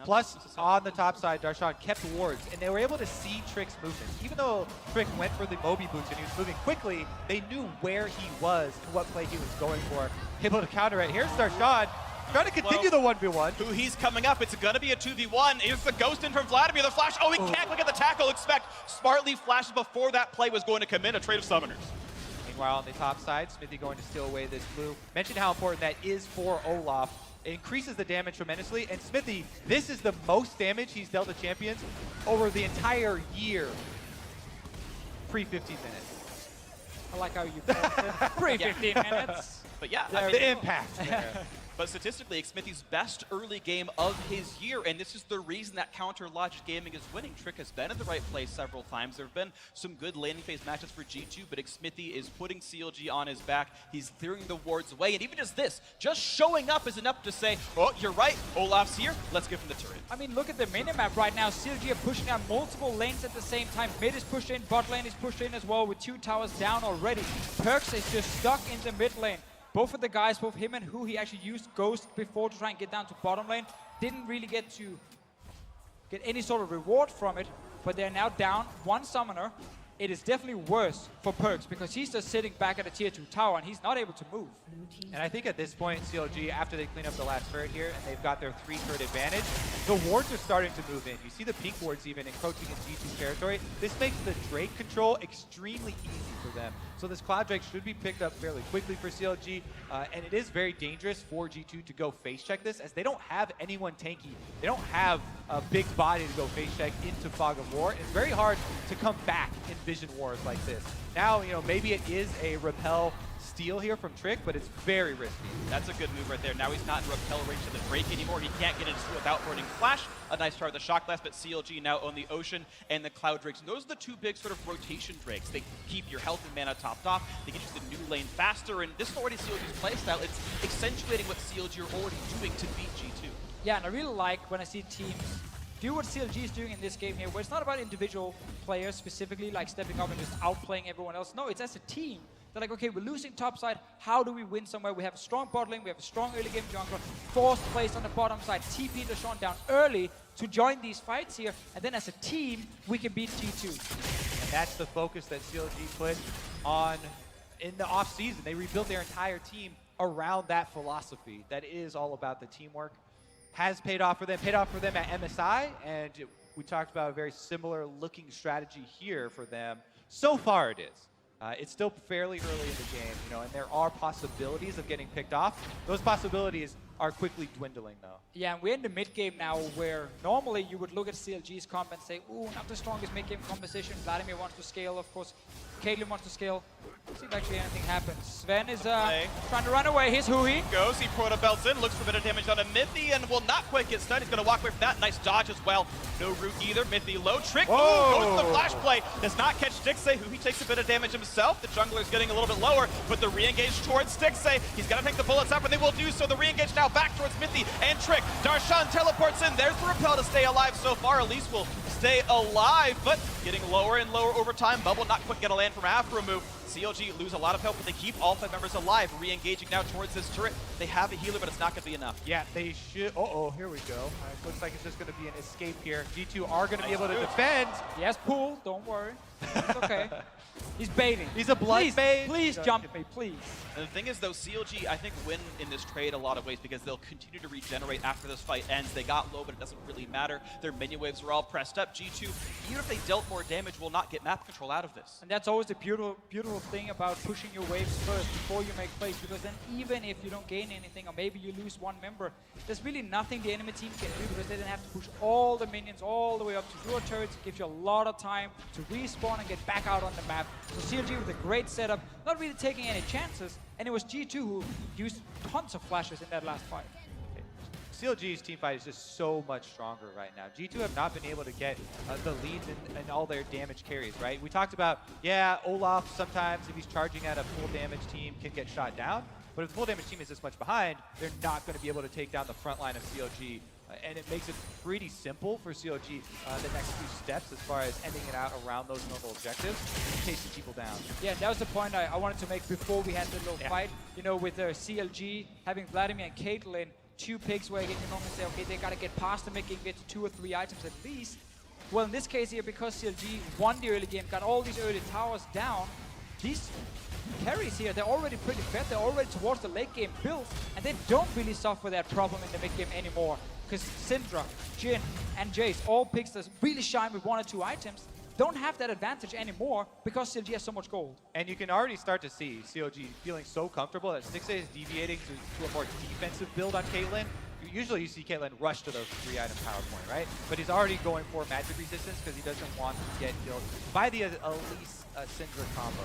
Plus, on the top side, Darshan kept wards, and they were able to see Trick's movement. Even though Trick went for the Moby boots and he was moving quickly, they knew where he was and what play he was going for. Able to counter it. Here's Darshan trying to continue the 1v1. He's coming up. It's going to be a 2v1. Here's the ghost in from Vladimir. The flash. Oh, he can't look at the tackle. Expect smartly flashes before that play was going to come in. A trade of summoners. Meanwhile, on the top side, Smithy going to steal away this blue. Mentioned how important that is for Olaf. It increases the damage tremendously, and Smithy, this is the most damage he's dealt to champions over the entire year. Pre-15 minutes. I like how you called it. Pre-15 minutes. But yeah, The impact there. But statistically, it's Smithy's best early game of his year, and this is the reason that Counter Logic Gaming is winning. Trick has been in the right place several times. There have been some good landing phase matches for G2, but Smithy is putting CLG on his back. He's clearing the wards away, and even just this, just showing up is enough to say, oh, you're right, Olaf's here, let's give him the turret. I mean, look at the minimap right now. CLG are pushing down multiple lanes at the same time. Mid is pushed in, bot lane is pushed in as well with 2 towers down already. Perkz is just stuck in the mid lane. Both of the guys, both him and who he actually used Ghost before to try and get down to bottom lane, didn't really get any sort of reward from it, but they're now down 1 summoner. It is definitely worse for Perkz because he's just sitting back at a tier 2 tower and he's not able to move. And I think at this point, CLG, after they clean up the last turret here and they've got their 3 turret advantage, the wards are starting to move in. You see the pink wards even encroaching in G2 territory. This makes the Drake control extremely easy for them. So this Cloud Drake should be picked up fairly quickly for CLG, and it is very dangerous for G2 to go face check this, as they don't have anyone tanky. They don't have a big body to go face check into Fog of War. It's very hard to come back in Vision Wars like this. Now, maybe it is a repel steal here from Trick, but it's very risky. That's a good move right there. Now he's not in repel range to the Drake anymore. He can't get into it without burning Flash. A nice start with the Shock Blast, but CLG now own the Ocean and the Cloud Drakes. And those are the 2 big sort of rotation Drakes. They keep your health and mana topped off. They get you to the new lane faster, and this is already CLG's playstyle. It's accentuating what CLG are already doing to beat G2. Yeah, and I really like when I see teams do what CLG is doing in this game here, where it's not about individual players specifically, like stepping up and just outplaying everyone else. No, it's as a team. They're like, okay, we're losing top side. How do we win somewhere? We have a strong bot lane. We have a strong early game jungler. Forced place on the bottom side. TP Deshaun down early to join these fights here. And then as a team, we can beat G2. And that's the focus that CLG put on in the offseason. They rebuilt their entire team around that philosophy. That is all about the teamwork. Has paid off for them at MSI, and we talked about a very similar looking strategy here for them. So far it is. It's still fairly early in the game, and there are possibilities of getting picked off. Those possibilities are quickly dwindling, though. Yeah, and we're in the mid game now, where normally you would look at CLG's comp and say, ooh, not the strongest mid game composition. Vladimir wants to scale, of course. Caitlyn wants to scale. Let's see if actually anything happens. Sven is trying to run away. Here's Hui. Goes, he porta belts in, looks for a bit of damage on a Mithy, and will not quite get stunned. He's going to walk away from that. Nice dodge as well. No root either. Mithy low. Trick. Ooh, goes to the flash play. Does not catch Stixxay, who he takes a bit of damage himself. The jungler's getting a little bit lower, but the re-engage towards Stixxay. He's got to take the bullets up, and they will do so. The re-engage now back towards Mithy and Trick. Darshan teleports in. There's the repel to stay alive so far. Elise will stay alive, but getting lower and lower over time. Bubble not quite gonna land from after a move. CLG lose a lot of health, but they keep all 5 members alive. Re-engaging now towards this turret. They have a healer, but it's not gonna be enough. Yeah, they should. Here we go. Looks like it's just gonna be an escape here. G2 are gonna be able to defend. Yes, pool. Don't worry. It's okay. He's baiting. He's a blood bait. Please jump me, please. And the thing is, though, CLG, I think, win in this trade a lot of ways because they'll continue to regenerate after this fight ends. They got low, but it doesn't really matter. Their minion waves are all pressed up. G2, even if they dealt more damage, will not get map control out of this. And that's always the beautiful thing about pushing your waves first before you make plays, because then even if you don't gain anything, or maybe you lose 1 member, there's really nothing the enemy team can do because they didn't have to push all the minions all the way up to your turrets. It gives you a lot of time to respawn and get back out on the map. So CLG with a great setup, not really taking any chances, and it was G2 who used tons of flashes in that last fight. CLG's team fight is just so much stronger right now. G2 have not been able to get the leads in all their damage carries, right? We talked about, yeah, Olaf sometimes, if he's charging at a full damage team, can get shot down. But if the full damage team is this much behind, they're not going to be able to take down the front line of CLG. And it makes it pretty simple for CLG the next few steps as far as ending it out around those normal objectives, chasing people down. Yeah, that was the point I wanted to make before we had the little fight. With CLG having Vladimir and Caitlyn, 2 picks where again you normally say, okay, they got to get past the mid game, get to 2 or 3 items at least. Well, in this case here, because CLG won the early game, got all these early towers down, these carries here, they're already pretty fed, they're already towards the late game build, and they don't really suffer that problem in the mid game anymore. Because Syndra, Jhin, and Jace all picks that really shine with 1 or 2 items. don't have that advantage anymore because CLG has so much gold. And you can already start to see CLG feeling so comfortable that 6A is deviating to a more defensive build on Caitlyn. Usually you see Caitlyn rush to those 3-item PowerPoint, right? But he's already going for magic resistance because he doesn't want to get killed by the Elise Syndra combo.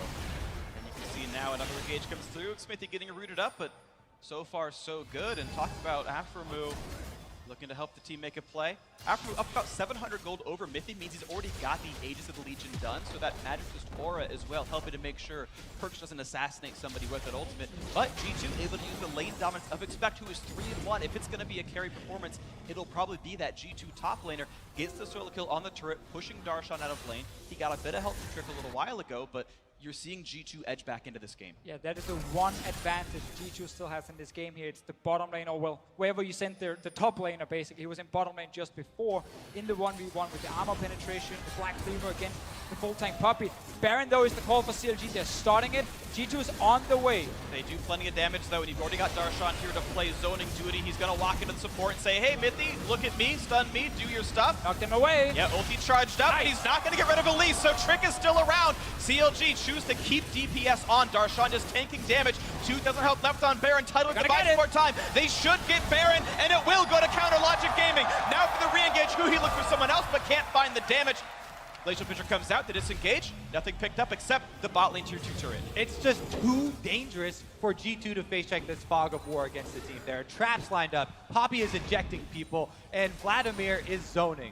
And you can see now another engage comes through. Smithy getting rooted up, but so far so good. And talk about Aframu looking to help the team make a play. Aframu up about 700 gold over Mythy means he's already got the Aegis of the Legion done, so that magic just aura as well, helping to make sure Perch doesn't assassinate somebody with that ultimate. But G2 able to use the lane dominance of Expect, who is 3-1. If it's going to be a carry performance, it'll probably be that G2 top laner. Gets the solo kill on the turret, pushing Darshan out of lane. He got a bit of help from Trick a little while ago, but you're seeing G2 edge back into this game. Yeah, that is the one advantage G2 still has in this game here. It's the bottom lane, or well, wherever you sent the top laner, basically. He was in bottom lane just before, in the 1v1 with the armor penetration, the Black Cleaver against the full tank Puppey. Baron, though, is the call for CLG. They're starting it. G2 is on the way. They do plenty of damage, though, and you've already got Darshan here to play zoning duty. He's going to walk into the support and say, hey, Mythy, look at me, stun me, do your stuff. Knock them away. Yeah, ulti charged up, and he's not going to get rid of Elise, so Trick is still around. CLG choose to keep DPS on. Darshan just tanking damage. 2,000 health left on Baron. Tidal with the buy more time. They should get Baron, and it will go to Counter Logic Gaming. Now for the re-engage, who he looked for someone else, but can't find the damage. Glacial Pitcher comes out, they disengage, nothing picked up except the bot lane tier 2 turret. It's just too dangerous for G2 to face check this fog of war against the team. There are traps lined up, Poppy is ejecting people, and Vladimir is zoning.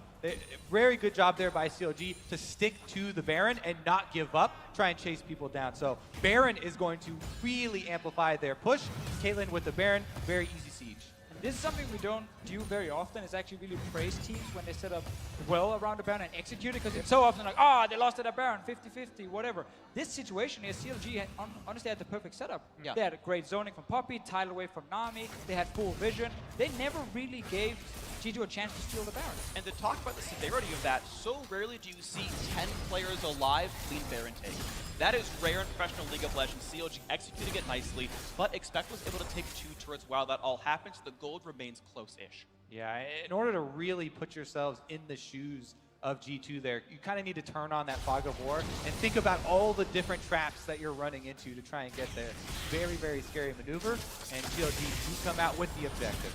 Very good job there by CLG to stick to the Baron and not give up, try and chase people down. So Baron is going to really amplify their push. Caitlyn with the Baron, very easy siege. This is something we don't do very often, is actually really praise teams when they set up well around the Baron and execute it, because it's so often like, oh, they lost to that Baron, 50-50, whatever. This situation here, CLG had, honestly had the perfect setup. Yeah. They had a great zoning from Poppy, tidal away from Nami, they had full vision. They never really gave G2 a chance to steal the Baron. And to talk about the severity of that, so rarely do you see 10 players alive clean Baron take. That is rare in professional League of Legends. CLG executing it nicely, but Expect was able to take 2 turrets while that all happens. The gold remains close-ish. Yeah, in order to really put yourselves in the shoes of G2 there, you kind of need to turn on that fog of war and think about all the different traps that you're running into to try and get there. Very, very scary maneuver, and CLG do come out with the objective.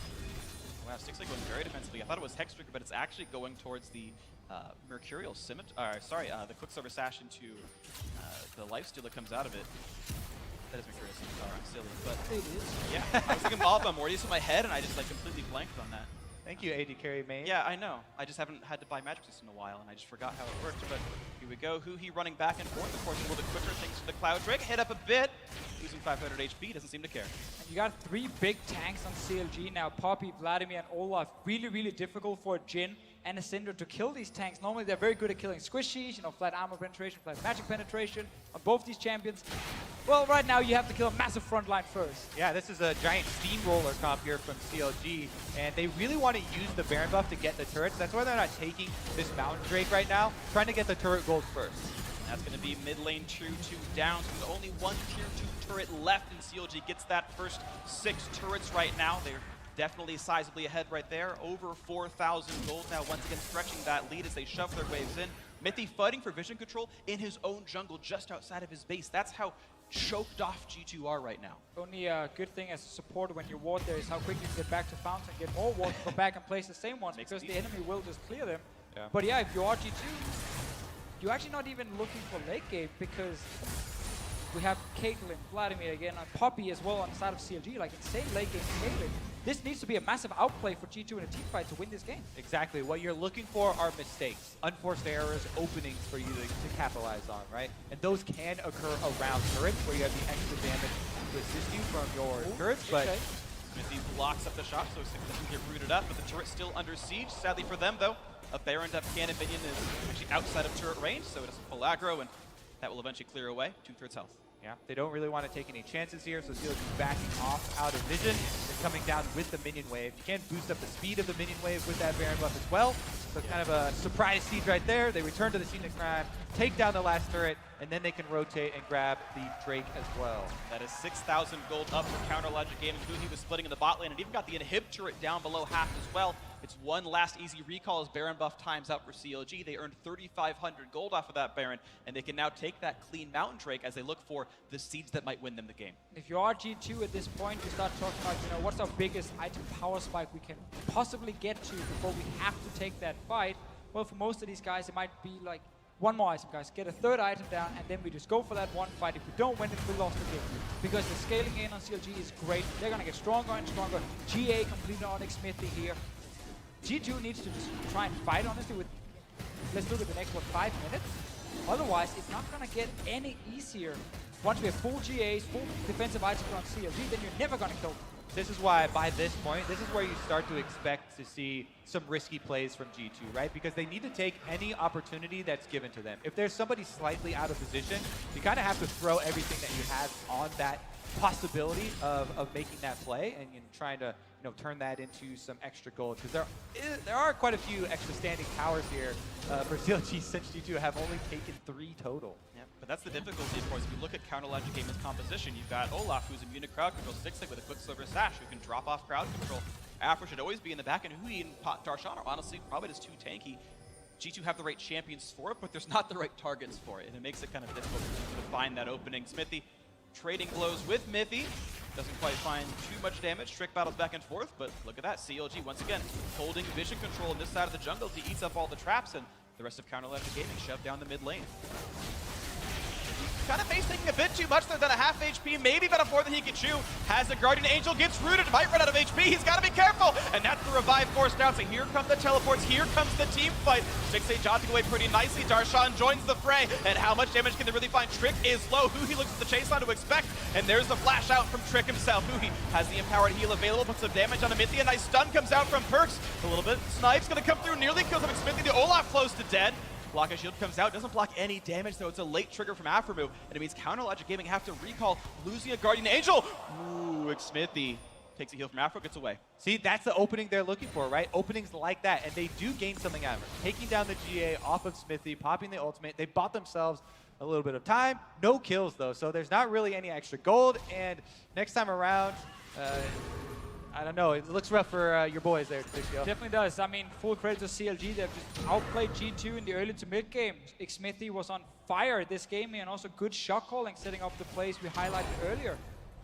Wow, 6A going very defensively. I thought it was Hextrigger, but it's actually going towards the Mercurial Scimitar, the Quicksilver Sash into the Lifesteal that comes out of it. That is Mercurial Scimitar, I'm silly, but It is. yeah, I was thinking Ball of Mortius in my head, and I just like completely blanked on that. Thank you, AD Carry main. Yeah, I know. I just haven't had to buy Magic System in a while, and I just forgot how it worked. But here we go. He running back and forth. Of course, a little bit quicker thanks to the Cloud Drake. Hit up a bit. Losing 500 HP. Doesn't seem to care. And you got 3 big tanks on CLG now. Poppy, Vladimir, and Olaf. Really, really difficult for a Jhin and a Syndra to kill these tanks. Normally, they're very good at killing squishies, you know, flat armor penetration, flat magic penetration on both these champions. Well, right now, you have to kill a massive front line first. Yeah, this is a giant steamroller comp here from CLG, and they really want to use the Baron buff to get the turrets. That's why they're not taking this Mountain Drake right now, trying to get the turret gold first. That's going to be mid lane tier 2 down. So there's only 1 tier 2 turret left, and CLG gets that first 6 turrets right now. They're definitely sizably ahead right there. Over 4,000 gold now, once again stretching that lead as they shove their waves in. Mythy fighting for vision control in his own jungle just outside of his base. That's how choked off G2 are right now. Only good thing as a supporter when you ward there is how quickly you get back to fountain, get more wards, go back and place the same ones, because the enemy will just clear them. Yeah. But yeah, if you are G2, you're actually not even looking for late game, because we have Caitlyn, Vladimir again, and Poppy as well on the side of CLG, like insane late game scaling. This needs to be a massive outplay for G2 in a team fight to win this game. Exactly. What you're looking for are mistakes, unforced errors, openings for you to capitalize on, right? And those can occur around turrets where you have the extra damage to assist you from your turrets, but okay. Mythy blocks up the shot, so 6 doesn't get rooted up, but the turret's still under siege. Sadly for them, though, a Baroned up cannon minion is actually outside of turret range, so it doesn't full aggro, and that will eventually clear away. 2/3 health. yeah, they don't really want to take any chances here, so CLG backing off out of vision and coming down with the minion wave. You can boost up the speed of the minion wave with that Baron buff as well. So kind of a surprise siege right there. They return to the scene of crime, take down the last turret, and then they can rotate and grab the Drake as well. That is 6,000 gold up for Counter Logic Gaming, who he was splitting in the bot lane, and even got the inhib turret down below half as well. It's one last easy recall as Baron buff times out for CLG. They earned 3,500 gold off of that Baron, and they can now take that clean Mountain Drake as they look for the seeds that might win them the game. If you are G2 at this point, you start talking about, you know, what's our biggest item power spike we can possibly get to before we have to take that fight. Well, for most of these guys, it might be like one more item, guys. Get a third item down, and then we just go for that one fight. If we don't win it, we lost the game. Because the scaling in on CLG is great. They're going to get stronger and stronger. GA completed on Smithy here. G2 needs to just try and fight, honestly, with, let's look at the next, 5 minutes? Otherwise, it's not going to get any easier. Once we have full GAs, full defensive items on CLG, then you're never going to kill them. This is why, by this point, this is where you start to expect to see some risky plays from G2, right? Because they need to take any opportunity that's given to them. If there's somebody slightly out of position, you kind of have to throw everything that you have on that possibility of making that play and trying to turn that into some extra gold. Because there are quite a few extra standing towers here for CLG, since G2 have only taken 3 total. Yeah, but that's the difficulty, of course. If you look at Counter Logic Gaming's composition, you've got Olaf, who's immune to crowd control, Sixlick with a Quicksilver Sash, who can drop off crowd control. Afro should always be in the back, and Hui and Darshan are honestly probably just too tanky. G2 have the right champions for it, but there's not the right targets for it, and it makes it kind of difficult to find that opening. Smithy trading blows with Mithy. Doesn't quite find too much damage. Trick battles back and forth, but look at that. CLG, once again, holding vision control on this side of the jungle. He eats up all the traps, and the rest of Counter Logic Gaming shoved down the mid lane. Kind of face taking a bit too much there, than a half HP, maybe about a 4 that he can chew. Has the Guardian Angel, gets rooted, might run out of HP, he's got to be careful! And that's the revive forced down, so here come the teleports, here comes the team fight. 6-8 dodging away pretty nicely, Darshan joins the fray, and how much damage can they really find? Trick is low, Huhi looks at the chase on to expect, and there's the flash out from Trick himself. Huhi has the empowered heal available, puts some damage on Amithy, a nice stun comes out from Perks, a little bit, Snipe's gonna come through, nearly kills him, Smithy, the Olaf close to dead. Block shield comes out, doesn't block any damage though. It's a late trigger from Afremu, and it means Counter Logic Gaming have to recall losing a Guardian Angel. Ooh, Smithy takes a heal from Afro, gets away. See, that's the opening they're looking for, right? Openings like that, and they do gain something out of it. Taking down the GA off of Smithy, popping the ultimate, they bought themselves a little bit of time. No kills though, so there's not really any extra gold, and next time around, I don't know. It looks rough for your boys there, Dixio. Definitely does. I mean, full credit to CLG. They've just outplayed G2 in the early to mid game. Smithy was on fire this game, and also good shot calling, setting up the plays we highlighted earlier.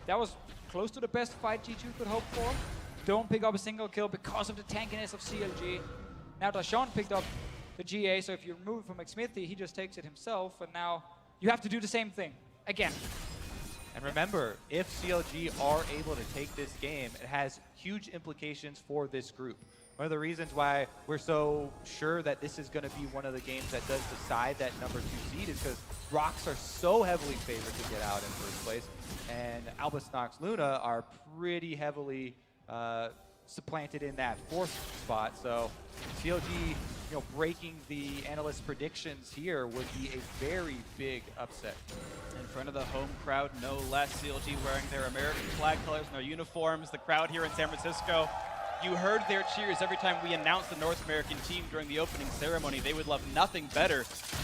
That was close to the best fight G2 could hope for. Don't pick up a single kill because of the tankiness of CLG. Now Darshan picked up the GA, so if you remove it from Smithy, he just takes it himself, and now you have to do the same thing again. And remember, if CLG are able to take this game, it has huge implications for this group. One of the reasons why we're so sure that this is going to be one of the games that does decide that #2 seed is because Rocks are so heavily favored to get out in first place, and Albus Nox Luna are pretty heavily supplanted in that 4th spot. So CLG, breaking the analysts' predictions here would be a very big upset. In front of the home crowd, no less. CLG wearing their American flag colors and their uniforms. The crowd here in San Francisco, you heard their cheers every time we announced the North American team during the opening ceremony. They would love nothing better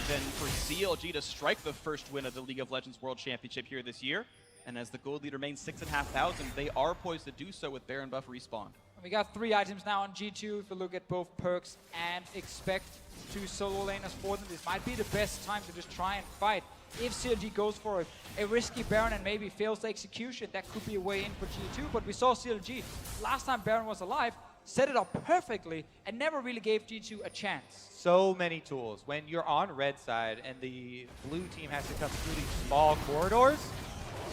than for CLG to strike the first win of the League of Legends World Championship here this year. And as the gold lead remains 6,500, they are poised to do so with Baron buff respawn. We got 3 items now on G2. If you look at both Perks and Expect, 2 solo laners for them, this might be the best time to just try and fight. If CLG goes for a risky Baron and maybe fails the execution, that could be a way in for G2. But we saw CLG, last time Baron was alive, set it up perfectly and never really gave G2 a chance. So many tools. When you're on red side and the blue team has to come through these small corridors,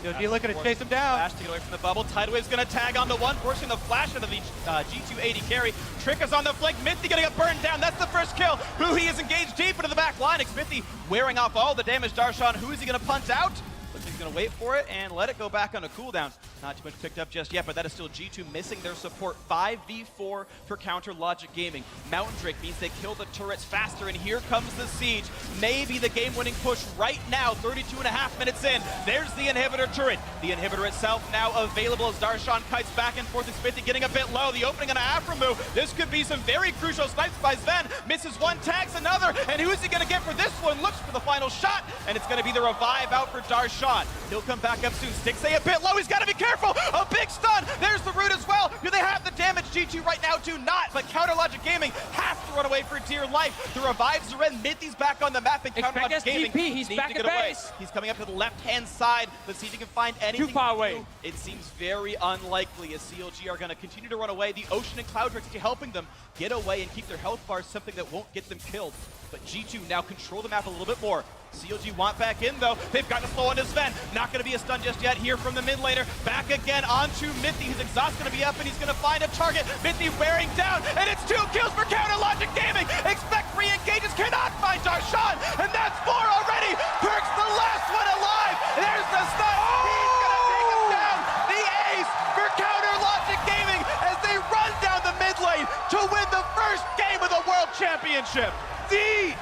CLG looking to chase him down. Flash to get away from the bubble. Tidewave's going to tag onto one, forcing the flash into the G2 AD carry. Trick is on the flank. Mithy going to get burned down. That's the first kill. Huhi is engaged deep into the back line. Smithy wearing off all the damage. Darshan, who is he going to punt out? Looks like he's going to wait for it and let it go back on a cooldown. Not too much picked up just yet, but that is still G2 missing their support. 5v4 for Counter Logic Gaming. Mountain Drake means they kill the turrets faster, and here comes the siege. Maybe the game-winning push right now, 32.5 minutes in. There's the inhibitor turret. The inhibitor itself now available as Darshan kites back and forth. Smithy getting a bit low. The opening on an Afremu. This could be some very crucial snipes by Sven. Misses one, tags another, and who is he going to get for this one? Looks for the final shot, and it's going to be the revive out for Darshan. He'll come back up soon. Stixay a bit low. He's got to be careful. careful! A big stun! There's the root as well! Do they have the damage? G2 right now do not, but Counter Logic Gaming has to run away for dear life. The revives are in, Mithy's back on the map, and Counter Logic Gaming he's back to get at away. base. He's coming up to the left-hand side. Let's see if he can find anything. Too far away. It seems very unlikely as CLG are going to continue to run away. The Ocean and Cloud are actually helping them get away and keep their health bars, something that won't get them killed. But G2 now control the map a little bit more. CLG want back in though. They've got to slow on his Sven. Not going to be a stun just yet here from the mid laner. Back again onto Mithy. His exhaust going to be up and he's going to find a target. Mithy wearing down and it's 2 kills for Counter Logic Gaming. Expect re-engages, cannot find Darshan and that's 4 already. Perk's the last one alive. There's the stun. He's going to take him down. The ace for Counter Logic Gaming as they run down the mid lane to win the first game of the World Championship. CLG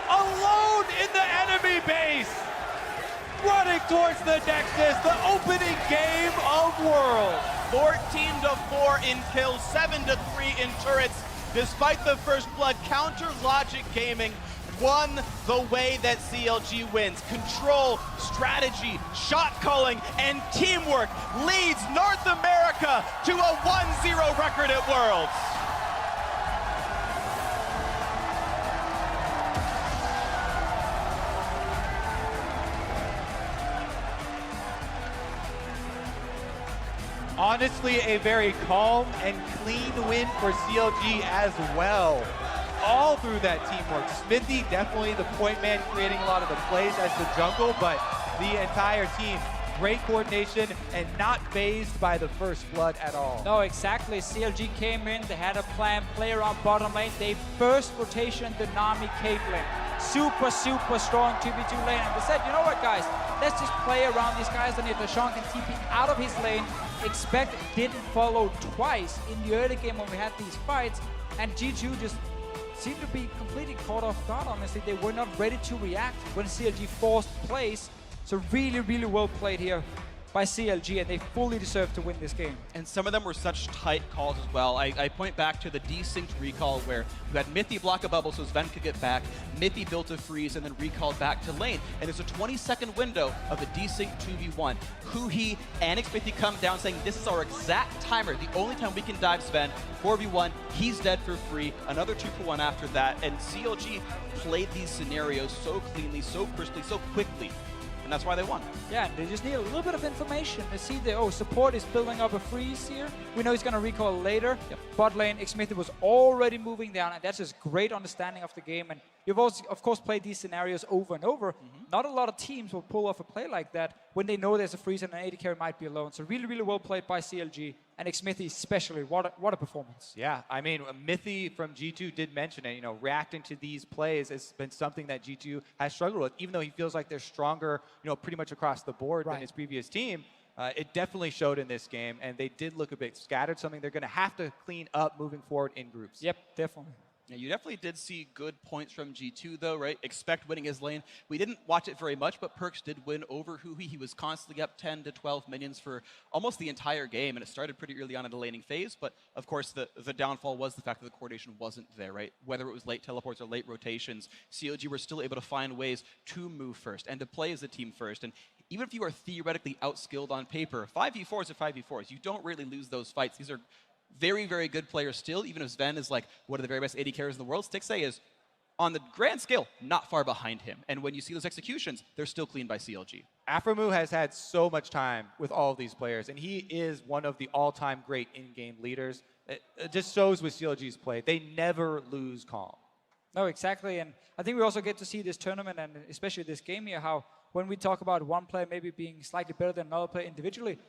alone in the enemy base, running towards the Nexus, the opening game of Worlds. 14-4 in kills, 7-3 in turrets. Despite the first blood, Counter Logic Gaming won the way that CLG wins. Control, strategy, shot calling, and teamwork leads North America to a 1-0 record at Worlds. Honestly, a very calm and clean win for CLG as well. All through that teamwork. Smithy, definitely the point man, creating a lot of the plays as the jungle, but the entire team, great coordination and not phased by the first blood at all. No, exactly. CLG came in, they had a plan, play around bottom lane. They first rotation the Nami Caitlyn. Super strong 2v2 lane. And they said, you know what, guys, let's just play around these guys, and if Darshan can TP out of his lane, Expect didn't follow twice in the early game when we had these fights, and G2 just seemed to be completely caught off guard, honestly. They were not ready to react when CLG forced plays. So really well played here by CLG, and they fully deserve to win this game. And some of them were such tight calls as well. I point back to the desynced recall where you had Mithy block a bubble so Sven could get back, Mithy built a freeze, and then recalled back to lane. And there's a 20-second window of a desynced 2v1. Huhi and Mithy come down saying, this is our exact timer, the only time we can dive Sven. 4v1, he's dead for free, another 2-for-1 after that. And CLG played these scenarios so cleanly, so crisply, so quickly. And that's why they won. Yeah, they just need a little bit of information. They see that, support is building up a freeze here. We know he's going to recall later. Yep. Bot lane, Xmithy was already moving down, and that's just great understanding of the game. And you've also, of course, played these scenarios over and over. Not a lot of teams will pull off a play like that when they know there's a freeze and an AD carry might be alone. So really well played by CLG. And Xmithy especially, what a performance. Yeah, I mean, Mithy from G2 did mention it. Reacting to these plays has been something that G2 has struggled with. Even though he feels like they're stronger, pretty much across the board than his previous team, it definitely showed in this game. And they did look a bit scattered, something they're going to have to clean up moving forward in groups. Yep, definitely. Yeah, you definitely did see good points from G2 though, right? Expect winning his lane. We didn't watch it very much, but Perks did win over Huhi. He was constantly up 10 to 12 minions for almost the entire game, and it started pretty early on in the laning phase, but of course the downfall was the fact that the coordination wasn't there, right? Whether it was late teleports or late rotations, CLG were still able to find ways to move first and to play as a team first. And even if you are theoretically outskilled on paper, 5v4s are 5v4s. You don't really lose those fights. These are very good players still, even if Sven is like one of the very best AD carriers in the world. Stixxay is, on the grand scale, not far behind him. And when you see those executions, they're still cleaned by CLG. Aphromoo has had so much time with all of these players, and he is one of the all-time great in-game leaders. It just shows with CLG's play. They never lose calm. No, exactly. And I think we also get to see this tournament, and especially this game here, how when we talk about one player maybe being slightly better than another player individually,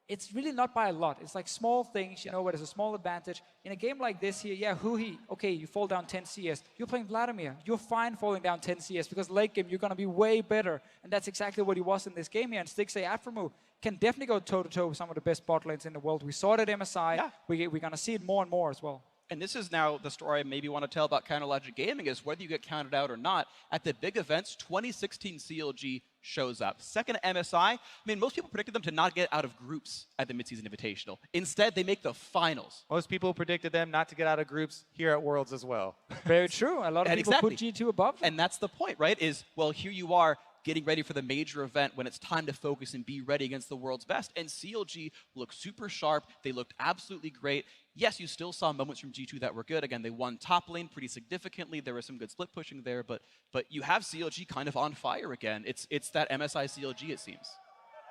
it's really not by a lot. It's like small things, where there's a small advantage. In a game like this here, yeah, Huhi, okay, you fall down 10 CS. You're playing Vladimir. You're fine falling down 10 CS because late game, you're going to be way better. And that's exactly what he was in this game here. And Stixxay Aphromoo can definitely go toe-to-toe with some of the best bot lanes in the world. We saw it at MSI. Yeah. We're going to see it more and more as well. And this is now the story I maybe want to tell about Counter Logic Gaming is whether you get counted out or not. At the big events, 2016 CLG shows up. Second MSI, I mean, most people predicted them to not get out of groups at the Midseason Invitational. Instead, they make the finals. Most people predicted them not to get out of groups here at Worlds as well. Very true. A lot of people put G2 above them. And that's the point, right? Is, well, here you are, getting ready for the major event when it's time to focus and be ready against the world's best. And CLG looked super sharp. They looked absolutely great. Yes, you still saw moments from G2 that were good. Again, they won top lane pretty significantly. There was some good split pushing there, but you have CLG kind of on fire again. It's that MSI CLG, it seems.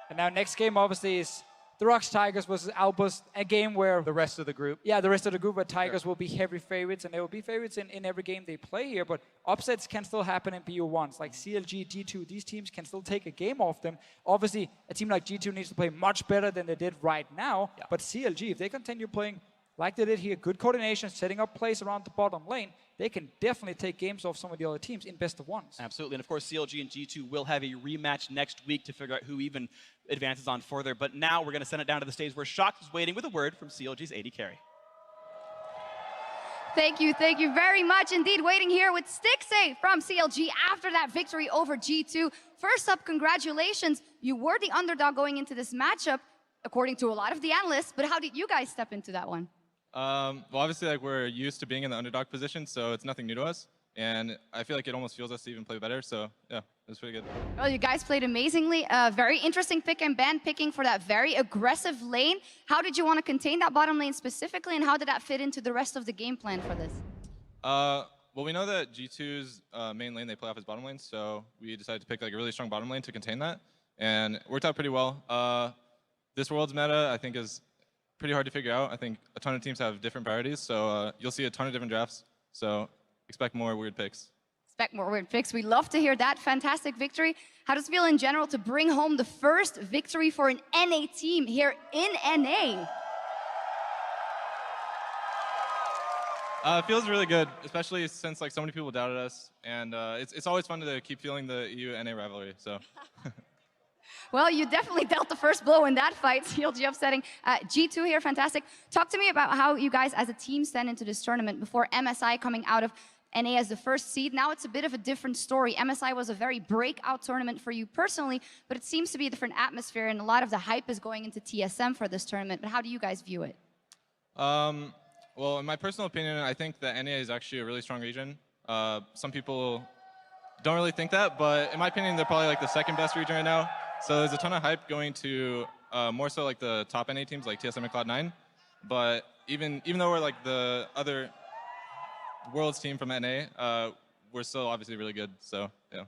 And now next game obviously is the Rocks Tigers versus Albus, a game where the rest of the group. Yeah, the rest of the group, where Tigers will be heavy favorites, and they will be favorites in every game they play here, but upsets can still happen in BO1s. Like CLG, G2, these teams can still take a game off them. Obviously, a team like G2 needs to play much better than they did right now, but CLG, if they continue playing like they did here, good coordination, setting up plays around the bottom lane, they can definitely take games off some of the other teams in best of ones. Absolutely, and of course CLG and G2 will have a rematch next week to figure out who even advances on further. But now we're going to send it down to the stage where Shox is waiting with a word from CLG's AD carry. Thank you very much indeed. Waiting here with Stixxay from CLG after that victory over G2. First up, congratulations. You were the underdog going into this matchup, according to a lot of the analysts, but how did you guys step into that one? Well, obviously, like, we're used to being in the underdog position, so it's nothing new to us. And I feel like it almost fuels us to even play better. So, yeah, it was pretty good. Well, you guys played amazingly. Very interesting pick and ban picking for that very aggressive lane. How did you want to contain that bottom lane specifically, and how did that fit into the rest of the game plan for this? Well, we know that G2's main lane they play off as bottom lane, so we decided to pick like a really strong bottom lane to contain that, and it worked out pretty well. This world's meta, I think, is pretty hard to figure out. I think a ton of teams have different priorities, so you'll see a ton of different drafts. So expect more weird picks. Expect more weird picks. We love to hear that. Fantastic victory. How does it feel in general to bring home the first victory for an NA team here in NA? It feels really good, especially since like so many people doubted us, and it's always fun to keep feeling the EU-NA rivalry. So. Well, you definitely dealt the first blow in that fight. CLG upsetting G2 here, fantastic. Talk to me about how you guys as a team stand into this tournament before MSI coming out of NA as the first seed. Now it's a bit of a different story. MSI was a very breakout tournament for you personally, but it seems to be a different atmosphere, and a lot of the hype is going into TSM for this tournament. But how do you guys view it? Well, in my personal opinion, I think that NA is actually a really strong region. Some people don't really think that, but in my opinion, they're probably like the second best region right now. So there's a ton of hype going to more so like the top NA teams like TSM and Cloud9. But even though we're like the other Worlds team from NA, we're still obviously really good. So yeah.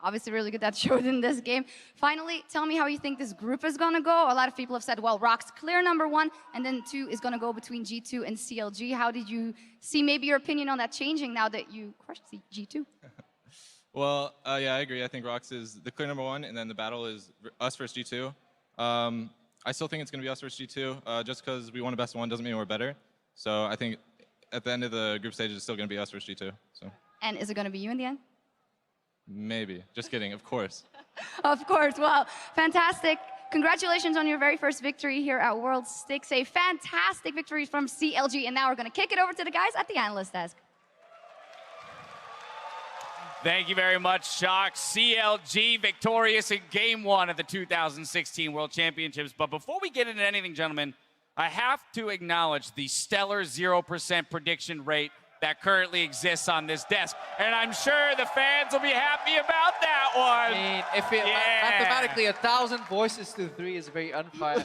Obviously really good, that showed in this game. Finally, tell me how you think this group is going to go. A lot of people have said, well, Rock's clear #1, and then 2 is going to go between G2 and CLG. How did you see maybe your opinion on that changing now that you crushed G2? Well, yeah, I agree. I think Rox is the clear #1, and then the battle is us versus G2. I still think it's going to be us versus G2. Just because we won a best of 1 doesn't mean we're better. So I think at the end of the group stage, it's still going to be us versus G2. So. And is it going to be you in the end? Maybe. Just kidding, of course. Of course. Well, fantastic. Congratulations on your very first victory here at Worlds. Stixxay, fantastic victory from CLG. And now we're going to kick it over to the guys at the analyst desk. Thank you very much, Shox. CLG victorious in Game 1 of the 2016 World Championships. But before we get into anything, gentlemen, I have to acknowledge the stellar 0% prediction rate that currently exists on this desk. And I'm sure the fans will be happy about that one. I mean, if it mathematically 1,000 voices to 3 is a very unfair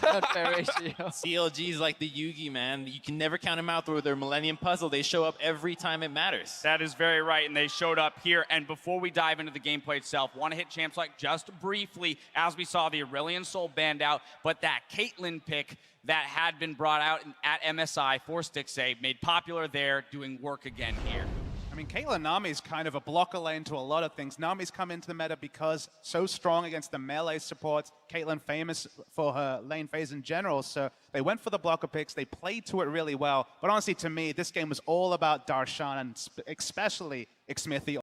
ratio. CLG is like the Yugi, man. You can never count them out with their Millennium Puzzle. They show up every time it matters. That is very right, and they showed up here. And before we dive into the gameplay itself, want to hit Champs like just briefly, as we saw the Aurelion Sol banned out, but that Caitlyn pick that had been brought out at MSI for Stixxay, made popular there, doing work again here. I mean, Caitlyn Nami is kind of a blocker lane to a lot of things. Nami's come into the meta because so strong against the melee supports. Caitlyn famous for her lane phase in general, so they went for the blocker picks. They played to it really well. But honestly, to me, this game was all about Darshan, and especially Xmithie.